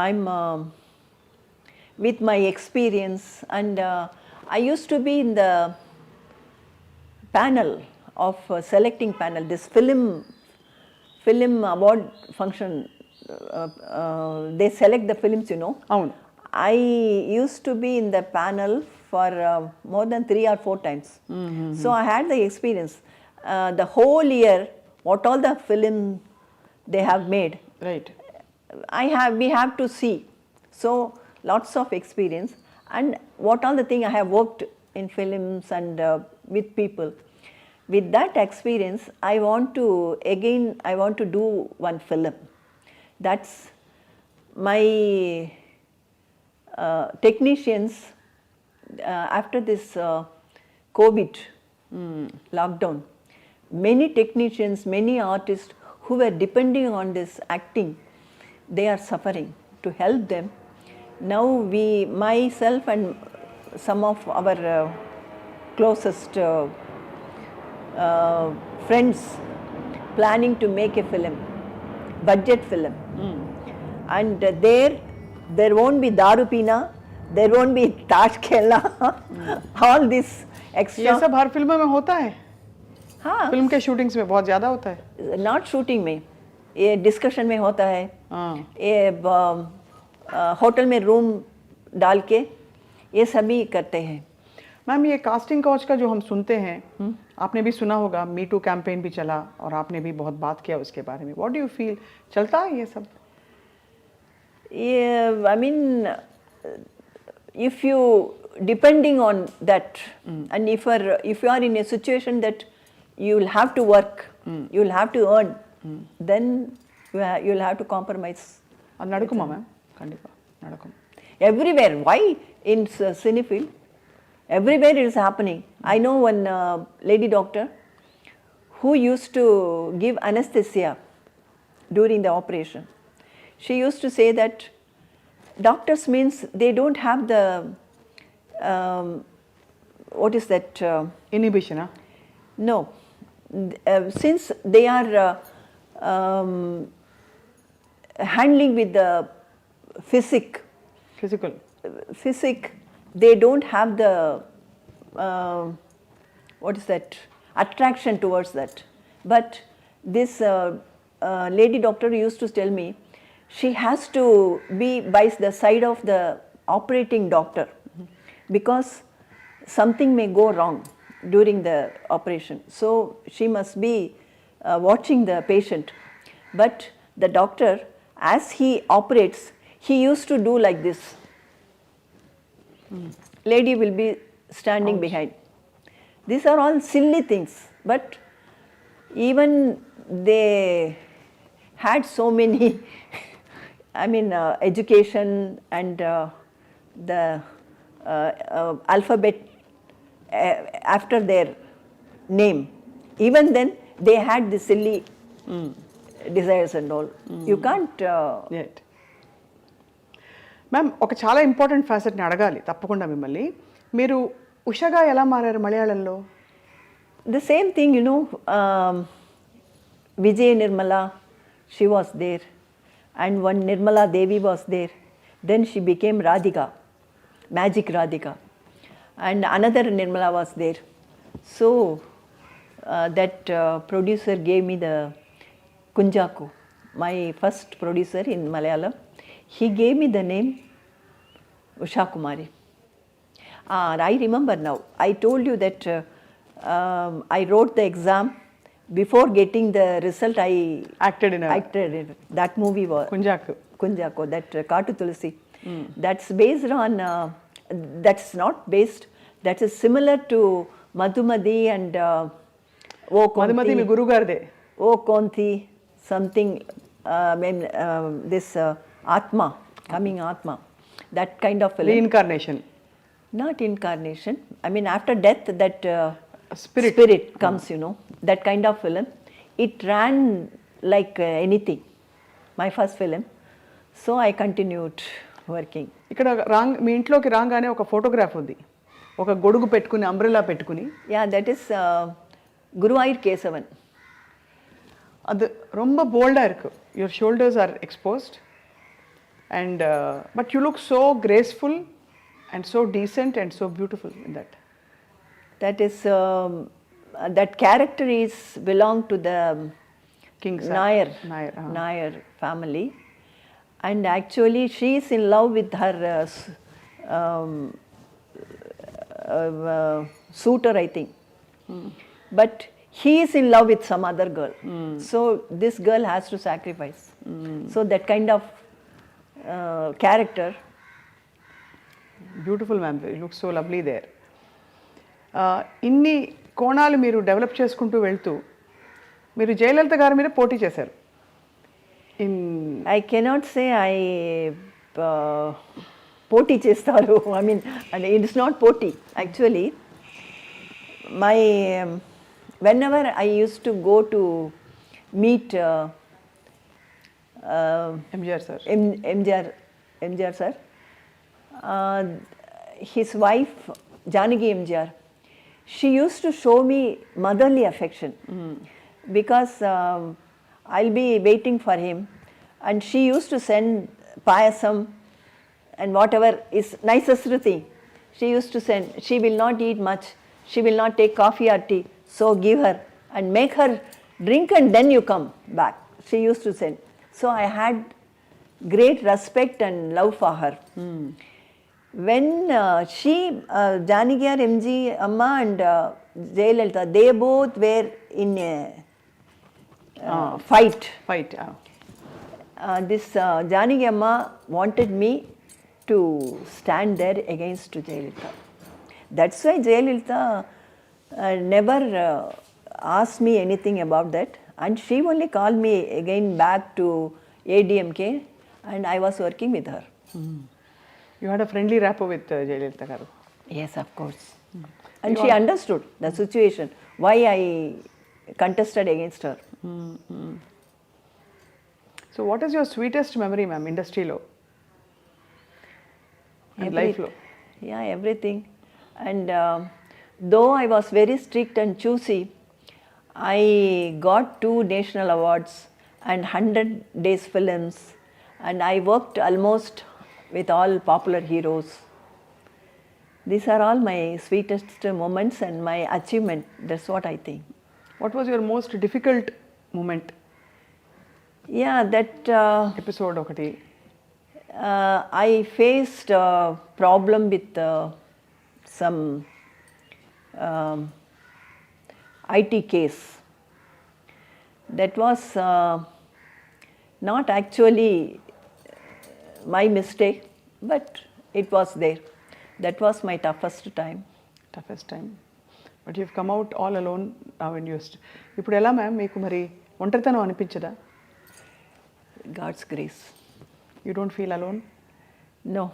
I'm with my experience, and I used to be in the panel of selecting panel, this film award function, they select the films, you know. అవును. I used to be in the panel for more than 3 or 4 times. So I had the experience. The whole year, what all the film they have made, right. we have to see. So lots of experience, and what all the thing I have worked in films and with people. With that experience, I want to do one film. That's my technicians, after this COVID lockdown, many technicians, many artists who were depending on this acting, they are suffering. To help them, now myself and some of our closest friends planning to make a film, budget film, and there won't be daru pina, there won't be tash khelna, all this extra. ये सब हर film में होता है. हाँ, film के shootings में बहुत ज़्यादा होता है. नॉट शूटिंग में, ये डिस्कशन में होता है. ये होटल में रूम डाल के ये सभी करते हैं. मैम, ये कास्टिंग काउच का जो हम सुनते हैं, आपने भी सुना होगा, मी टू कैंपेन भी चला और आपने भी बहुत बात किया उसके बारे में. व्हाट डू यू फील, चलता है ये सब? Yeah, I mean, if you depending on that, and if you are in a situation that you will have to work, you will have to earn, then you will have to compromise. అది నడుకుమా ma'am? కండిపా నడుకుం. Everywhere. Why in cinefield? Everywhere it is happening. I know one lady doctor who used to give anesthesia during the operation. She used to say that doctors means they don't have the what is that? Inhibition, huh? No, since they are handling with the Physical. they don't have the what is that, attraction towards that. But this lady doctor used to tell me she has to be by the side of the operating doctor, because something may go wrong during the operation. So she must be watching the patient. But the doctor, as he operates, he used to do like this. Lady will be standing behind. These are all silly things, but even they had so many education and the alphabet after their name. Even then they had the silly desires and all. You can't right. Ma'am, ఒక చాలా important ఫ్యాసెట్ని అడగాలి తప్పకుండా మిమ్మల్ని. మీరు ఉషగా ఎలా మారారు మలయాళంలో? the same thing, you know. Vijay Nirmala, she was there, and one Nirmala Devi was there. Then she became Radhika, Magic Radhika, and another Nirmala was there. So that producer gave me the Kunjaku, my first producer in Malayalam. He gave me the name Usha Kumari. I remember now. I told you that I wrote the exam. Before getting the result, I Acted in a acted in it. That movie was Kunjaku. Kunjako, that Kaatu Tulsi. That's based on, that's not based, that is similar to Madhumati and O Madhumati me Konti, గురువు గారిదే. O Konti, something, this Atma, coming Atma, that kind of film. Reincarnation. Not incarnation. I mean, after death, that Spirit. comes, you know, that kind of film. It ran like anything, my first film. So I continued working. ఇక్కడ మీ ఇంట్లోకి రాగానే ఒక photograph ఉంది, ఒక గొడుగు పెట్టుకుని umbrella పెట్టుకుని. Yeah, that is Guruvayur Kesavan. அது ரொம்ப போல்டாக இருக்கு. Your shoulders R exposed and but you look so graceful and so decent and so beautiful in that. That is, that character is belong to the King's Nair, Nair, Nair family. And actually she is in love with her suitor, I think. But he is in love with some other girl. So this girl has to sacrifice. So that kind of character. Beautiful ma'am, you look so lovely there. ఇన్ని కోణాలు మీరు develop చేసుకుంటూ వెళ్తూ మీరు జయలలిత గారి మీద పోటీ చేశారు. In I cannot say I poti chestaru. I mean, and it is not poti. Actually, my whenever I used to go to meet MGR sir, MGR sir, his wife Janaki MGR, she used to show me motherly affection because I'll be waiting for him, and she used to send payasam and whatever is nicest thing. She used to send. She will not eat much. She will not take coffee or tea. So give her and make her drink, and then you come back. She used to send. So I had great respect and love for her. When she, Janaki MG Amma and Jayalalitha, they both were in a fight. This Janaki Amma wanted me to stand there against Jayalalitha. That's why Jayalalitha never asked me anything about that, and she only called me again back to ADMK, and I was working with her. You had a friendly rapport with Jayalalithaa garu. Yes, of course. And she understood the situation, why I contested against her. So what is your sweetest memory ma'am ఇండస్ట్రీలో and లైఫ్లో? Yeah, everything. And though I was very strict and choosy, I got 2 national awards and 100 days films, and I worked almost with all popular heroes. These are all my sweetest moments and my achievement. That's what I think. What was your most difficult moment? Yeah, that episode ఒకటి. I faced a problem with some IT case. That was not actually my mistake, but it was there. That was my toughest time. Toughest time, but you come out all alone now in యూస్ట్. ఇప్పుడు ఎలా ma'am మీకు మరి ఒంటరితనం అనిపించదా? God's grace. You don't feel alone? No.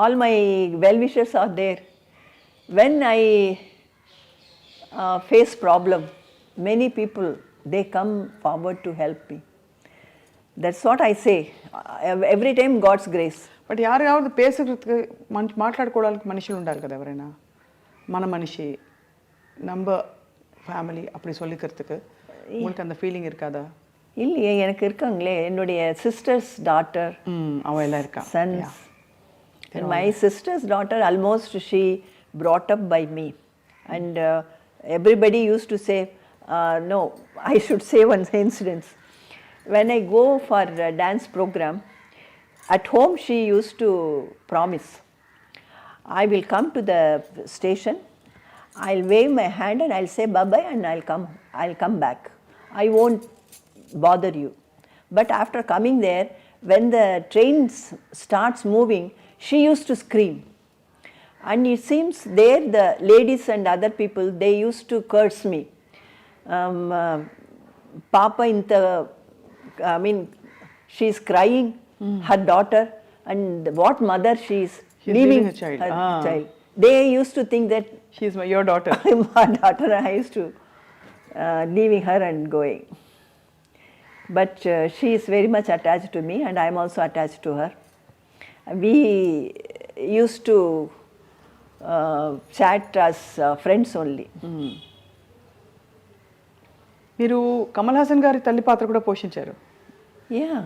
All my well-wishers are there. When I face problem, many people, they come forward to help me. That's what I say. Every time God's grace. But யாராவது பேசுறதுக்கு మాట్లాడుకోవడానికి మనుషులు ఉండాలి కదా ఎవరైనా, మన మనిషి நம்ம ஃபேமிலி அப்படி சொல்லிக்கிறதுக்கு உங்களுக்கு அந்த ஃபீலிங் இருக்காதா? இல்லையே, எனக்கு இருக்காங்களே, என்னுடைய சிஸ்டர்ஸ் டாட்டர், அவ எல்லாம் இருக்கா, sons. And my sister's daughter, almost she brought up by me. And everybody used to say, no, I should say one incident. When I go for a dance program, at home she used to promise, I will come to the station, I'll wave my hand and I'll say bye-bye and I'll come back. I won't bother you. But after coming there, when the train starts moving, she used to scream. And it seems there the ladies and other people, they used to curse me. Papa inta, I mean, she's crying, her daughter, and what mother she's leaving her child. They used to think that she's your daughter. my daughter, I used to leaving her and going. But she is very much attached to me and I am also attached to her. We used to chat as friends only. మీరు కమల్ హాసన్ గారి తల్లి పాత్ర కూడా పోషించారు. Yeah.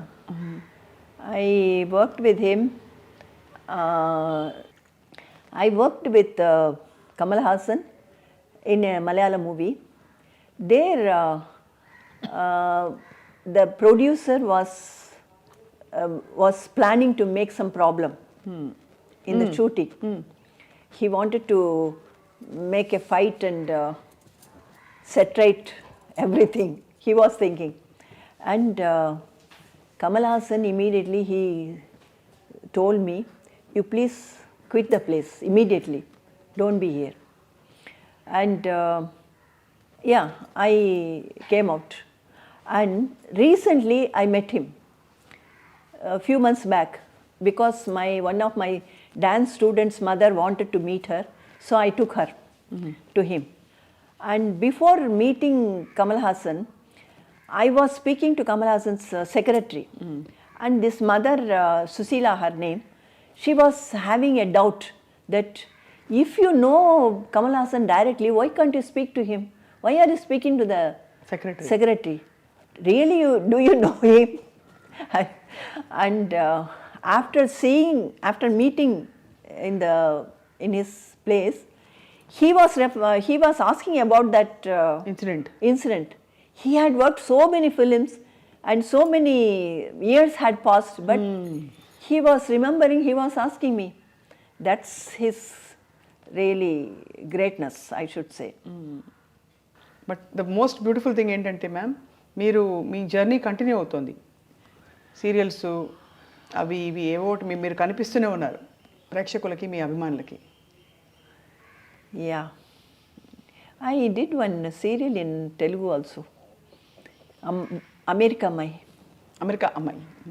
I worked with him. I worked with Kamal Hassan in a Malayalam movie. There, the producer was planning to make some problem in the shooting. He wanted to make a fight and set right everything. He was thinking, and Kamal Hassan immediately he told me, "You please quit the place immediately. Don't be here." And yeah, I came out. And recently I met him a few months back because one of my dance students' mother wanted to meet her, so I took her to him. And before meeting Kamal Hassan, I was speaking to Kamal Hassan's secretary. And this mother, Susila, her name, she was having a doubt that if you know Kamal Hassan directly, why can't you speak to him? Why are you speaking to the secretary? Really, do you know him? And after meeting in his place, he was asking about that incident. He had worked so many films and so many years had passed, but he was remembering, he was asking me. That's his really greatness, I should say. But the most beautiful thing ఏంటంటే ma'am, మీరు మీ journey continue అవుతుంది. Serials అవి ఇవి ఏవోటి మీరు కనిపిస్తూనే ఉన్నారు ప్రేక్షకులకి, మీ అభిమానులకి. Yeah, I did one serial in Telugu also. America అమ్మాయి.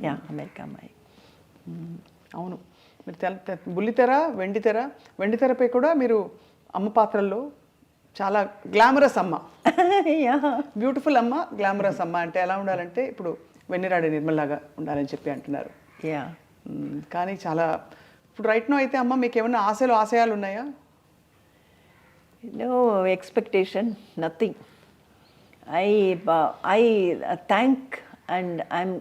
యా, అమెరికా అమ్మాయి. అవును, మీరు బుల్లితెర, వెండితెరపై కూడా మీరు అమ్మ పాత్రల్లో చాలా గ్లామరస్ అమ్మ, బ్యూటిఫుల్ అమ్మ, గ్లామరస్ అమ్మ. అంటే ఎలా ఉండాలంటే ఇప్పుడు వెన్నెరాడే నిర్మల్లాగా ఉండాలని చెప్పి అంటున్నారు. యా, కానీ చాలా ఇప్పుడు రైట్ నో అయితే అమ్మ మీకు ఏమైనా ఆశయాలు ఉన్నాయా? No expectation, nothing. I thank and I'm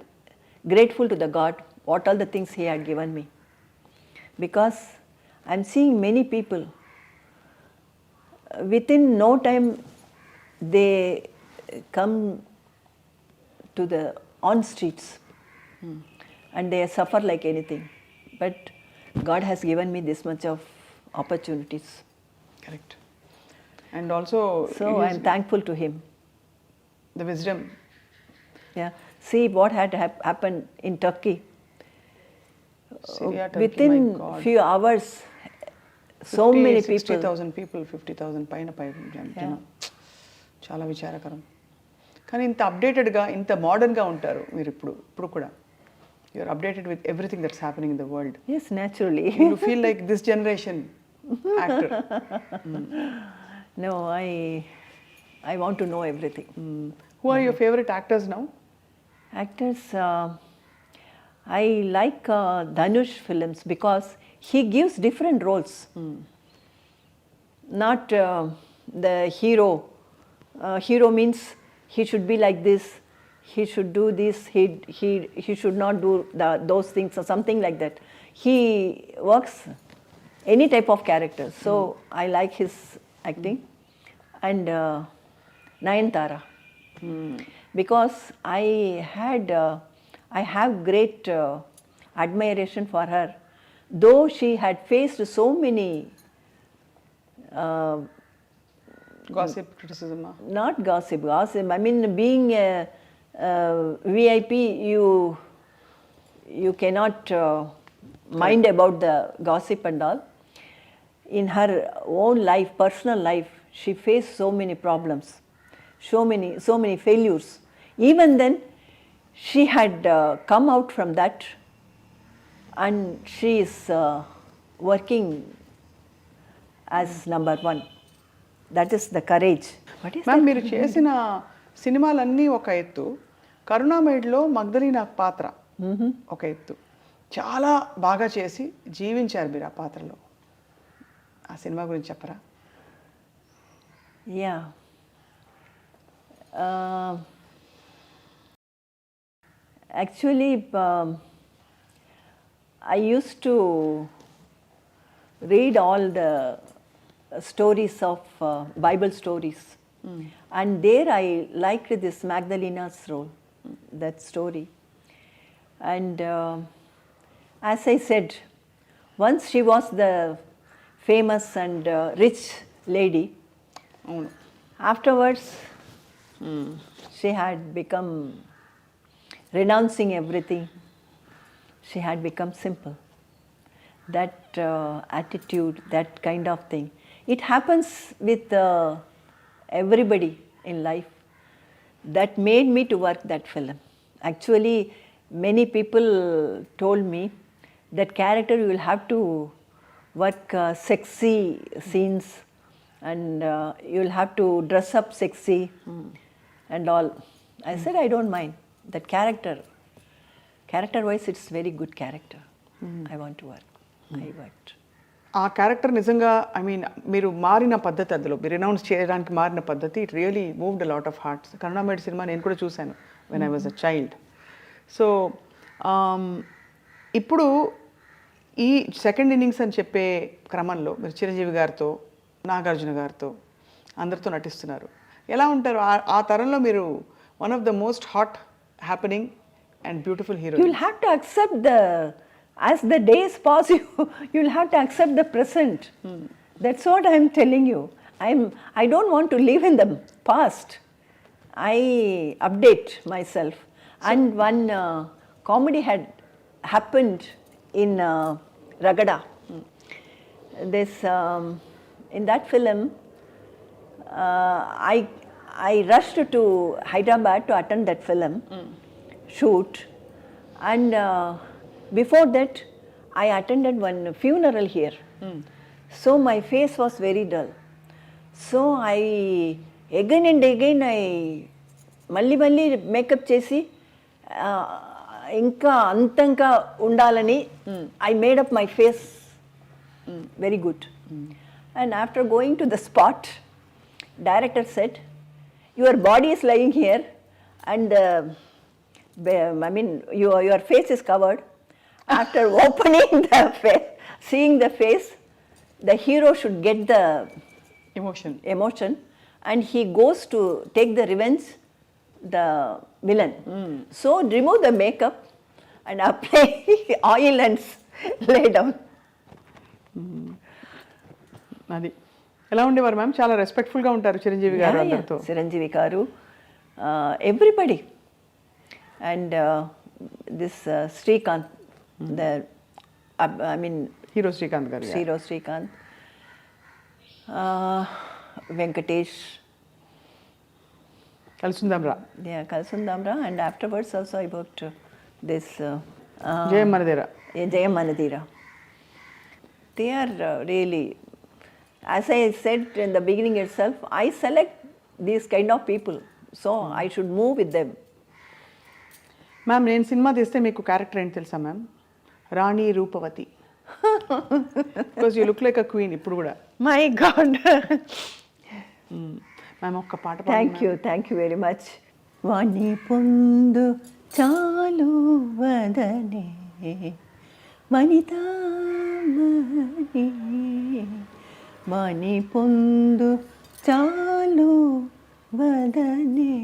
grateful to the God what all the things He had given me, because I'm seeing many people within no time they come to the on streets and they suffer like anything, but God has given me this much of opportunities. Correct. And also, so I'm thankful to Him. The wisdom. Yeah. See what had happened in Turkey. Syria, Turkey, within few hours, so many people. 60,000 people, 50,000 పైన చాలా విచారకరం. కానీ ఇంత అప్డేటెడ్గా, ఇంత మోడర్న్గా ఉంటారు మీరు ఇప్పుడు కూడా. You are updated with everything that's happening in the world. Yes, naturally. You feel like this generation actor. No, I want to know everything. Who are your favorite actors now? Actors, I like Dhanush films because he gives different roles. Not the hero. Hero means he should be like this, he should do this, he should not do those things or something like that. He works any type of character. So I like his acting. And Nayanthara. Because I have great admiration for her though she had faced so many gossip criticism. not gossip. I mean, being a VIP, you cannot mind about the gossip and all. In her own life, personal life, she faced so many problems, so many failures. Even then, she had come out from that, and she is working as number one. That is the courage. What is ma'am, మీరు చేసిన సినిమాలన్నీ ఒక ఎత్తు, కరుణామయుడిలో మగ్ధలీనా పాత్ర ఒక ఎత్తు. చాలా బాగా చేసి జీవించారు మీరు ఆ పాత్రలో. ఆ సినిమా గురించి చెప్పరా? Yeah. Actually, I used to read all the stories of Bible stories, and there I liked this Magdalena's role, that story. And as I said, once she was the famous and rich lady. అవును. Afterwards, she had become, renouncing everything, she had become simple. That attitude, that kind of thing, it happens with everybody in life. That made me to work that film. Actually, many people told me that character you will have to work sexy scenes, and you will have to dress up sexy and all. I said I don't mind that character. Character wise, it's very good character. I want to work. I worked. ఆ character నిజంగా, I mean, మీరు మారిన పద్ధతి, అందులో మీరు renounce చేయడానికి మారిన పద్ధతి, it really moved a lot of hearts. కరుణామయుడి సినిమా నేను కూడా చూశాను when I was a child. So ఇప్పుడు ఈ సెకండ్ ఇన్నింగ్స్ అని చెప్పే క్రమంలో మీరు చిరంజీవి గారితో, నాగార్జున గారితో, అందరితో నటిస్తున్నారు. ఎలా ఉంటారు ఆ తరంలో? మీరు one of the most hot happening and beautiful hero. You'll have to accept as the days pass, you'll have to accept the present. That's what I'm telling you. I don't want to live in the past. I update myself. And one comedy had happened in Ragada. This in that film, I rushed to Hyderabad to attend that film shoot, and before that I attended one funeral here. So my face was very dull. So I again and again మళ్ళీ makeup చేసి ఇంకా అంతంగా ఉండాలని I made up my face very good. And after going to the spot, director said, your body is lying here and I mean your face is covered. After opening the face, seeing the face, the hero should get the emotion, and he goes to take the revenge, the villain. So remove the makeup and apply oil and lay down. అది ఎలా ఉండేవారు ma'am? చాలా రెస్పెక్ట్ఫుల్గా ఉంటారు చిరంజీవి గారు అందరితో. చిరంజీవి గారు, everybody, and this Srikanth, the I mean hero Srikanth garu. Hero Srikanth, Venkatesh, Kalisundamraa. yeah, Kalsundamra, and afterwards also I worked this Jayam Manadera. Jayam Manadira. They are really, as I said in the beginning itself, I select these kind of people, so I should move with them. Ma'am, నేను cinema తీస్తే మీకు character ఏంటి తెలుసా ma'am? Rani Rupavati. Because you look like a queen ఇప్పుడు కూడా. My God. Ma'am, ఒక్క పాట. Thank you very much. వాణి పొందు చాలు వదనే వనితామణి, వాణి పొందు చాలు వదనే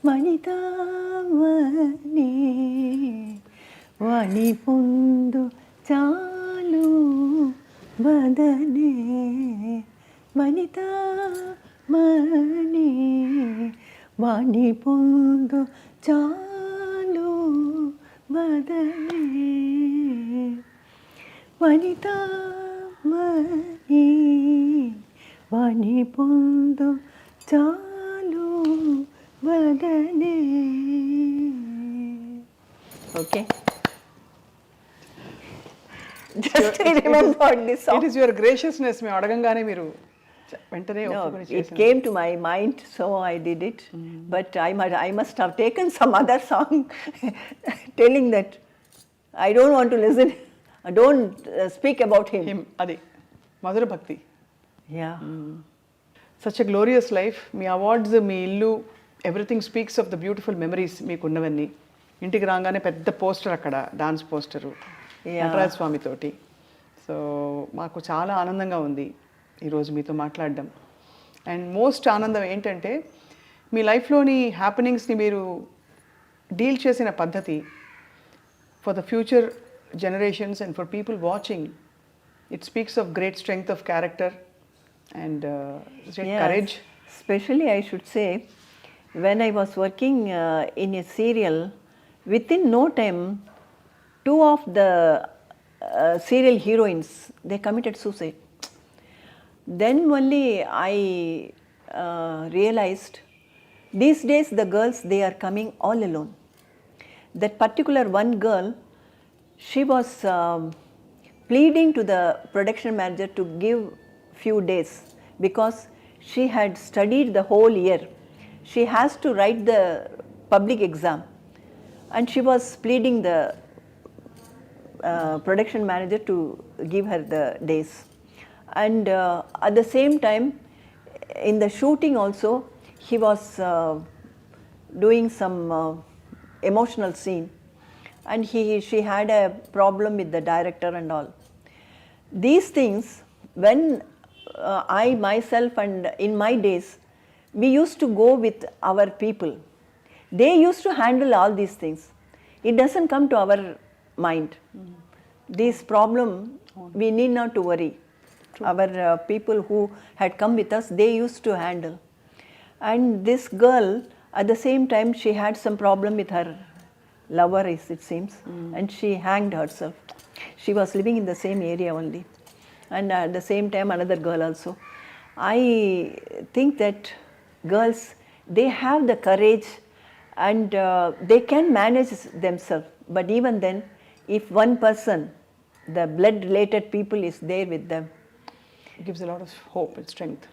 వనితామణి, వాణి పొందు చాలు వదనే వనితా మణి వాణి పొందు చాలు వదనే వనితా మణి వాణి పొందు చాలు వదనే. Okay. Just I remembered this song. It is your graciousness. మేము అడగంగానే మీరు వెంటనే No, ఒప్పుకొని it చేశారు. came to my mind, so I did it. But I must have taken some other song telling that I don't want to listen. I don't speak about him. Him అది మధుర భక్తి. Yeah. Such a glorious life. మీ awards, మీ ఇల్లు, everything speaks of the beautiful memories మీకున్నవన్నీ. ఇంటికి రాగానే పెద్ద పోస్టర్ అక్కడ, డాన్స్ పోస్టరు నటరాజ స్వామితోటి. సో మాకు చాలా ఆనందంగా ఉంది ఈరోజు మీతో మాట్లాడడం. అండ్ మోస్ట్ ఆనందం ఏంటంటే మీ లైఫ్లోని హ్యాపెనింగ్స్ని మీరు డీల్ చేసిన పద్ధతి for the future generations and for people watching. It speaks of great strength of character and courage. Especially, I should say, when I was working in a serial, within no time, two of the serial heroines, they committed suicide. Then only I realized these days the girls, they are coming all alone. That particular one girl, she was pleading to the production manager to give few days because she had studied the whole year. She has to write the public exam, and she was pleading the production manager to give her the days. And at the same time, in the shooting also, he was doing some emotional scene, and she had a problem with the director and all. These things, when I myself and in my days, we used to go with our people. They used to handle all these things. It doesn't come to our mind. This problem, we need not to worry. Our people who had come with us, they used to handle. And this girl, at the same time, she had some problem with her lover, it seems, and she hanged herself. She was living in the same area only. And at the same time, another girl also. I think that girls, they have the courage and they can manage themselves. But even then, if one person, the blood related people is there with them, It gives a lot of hope and strength.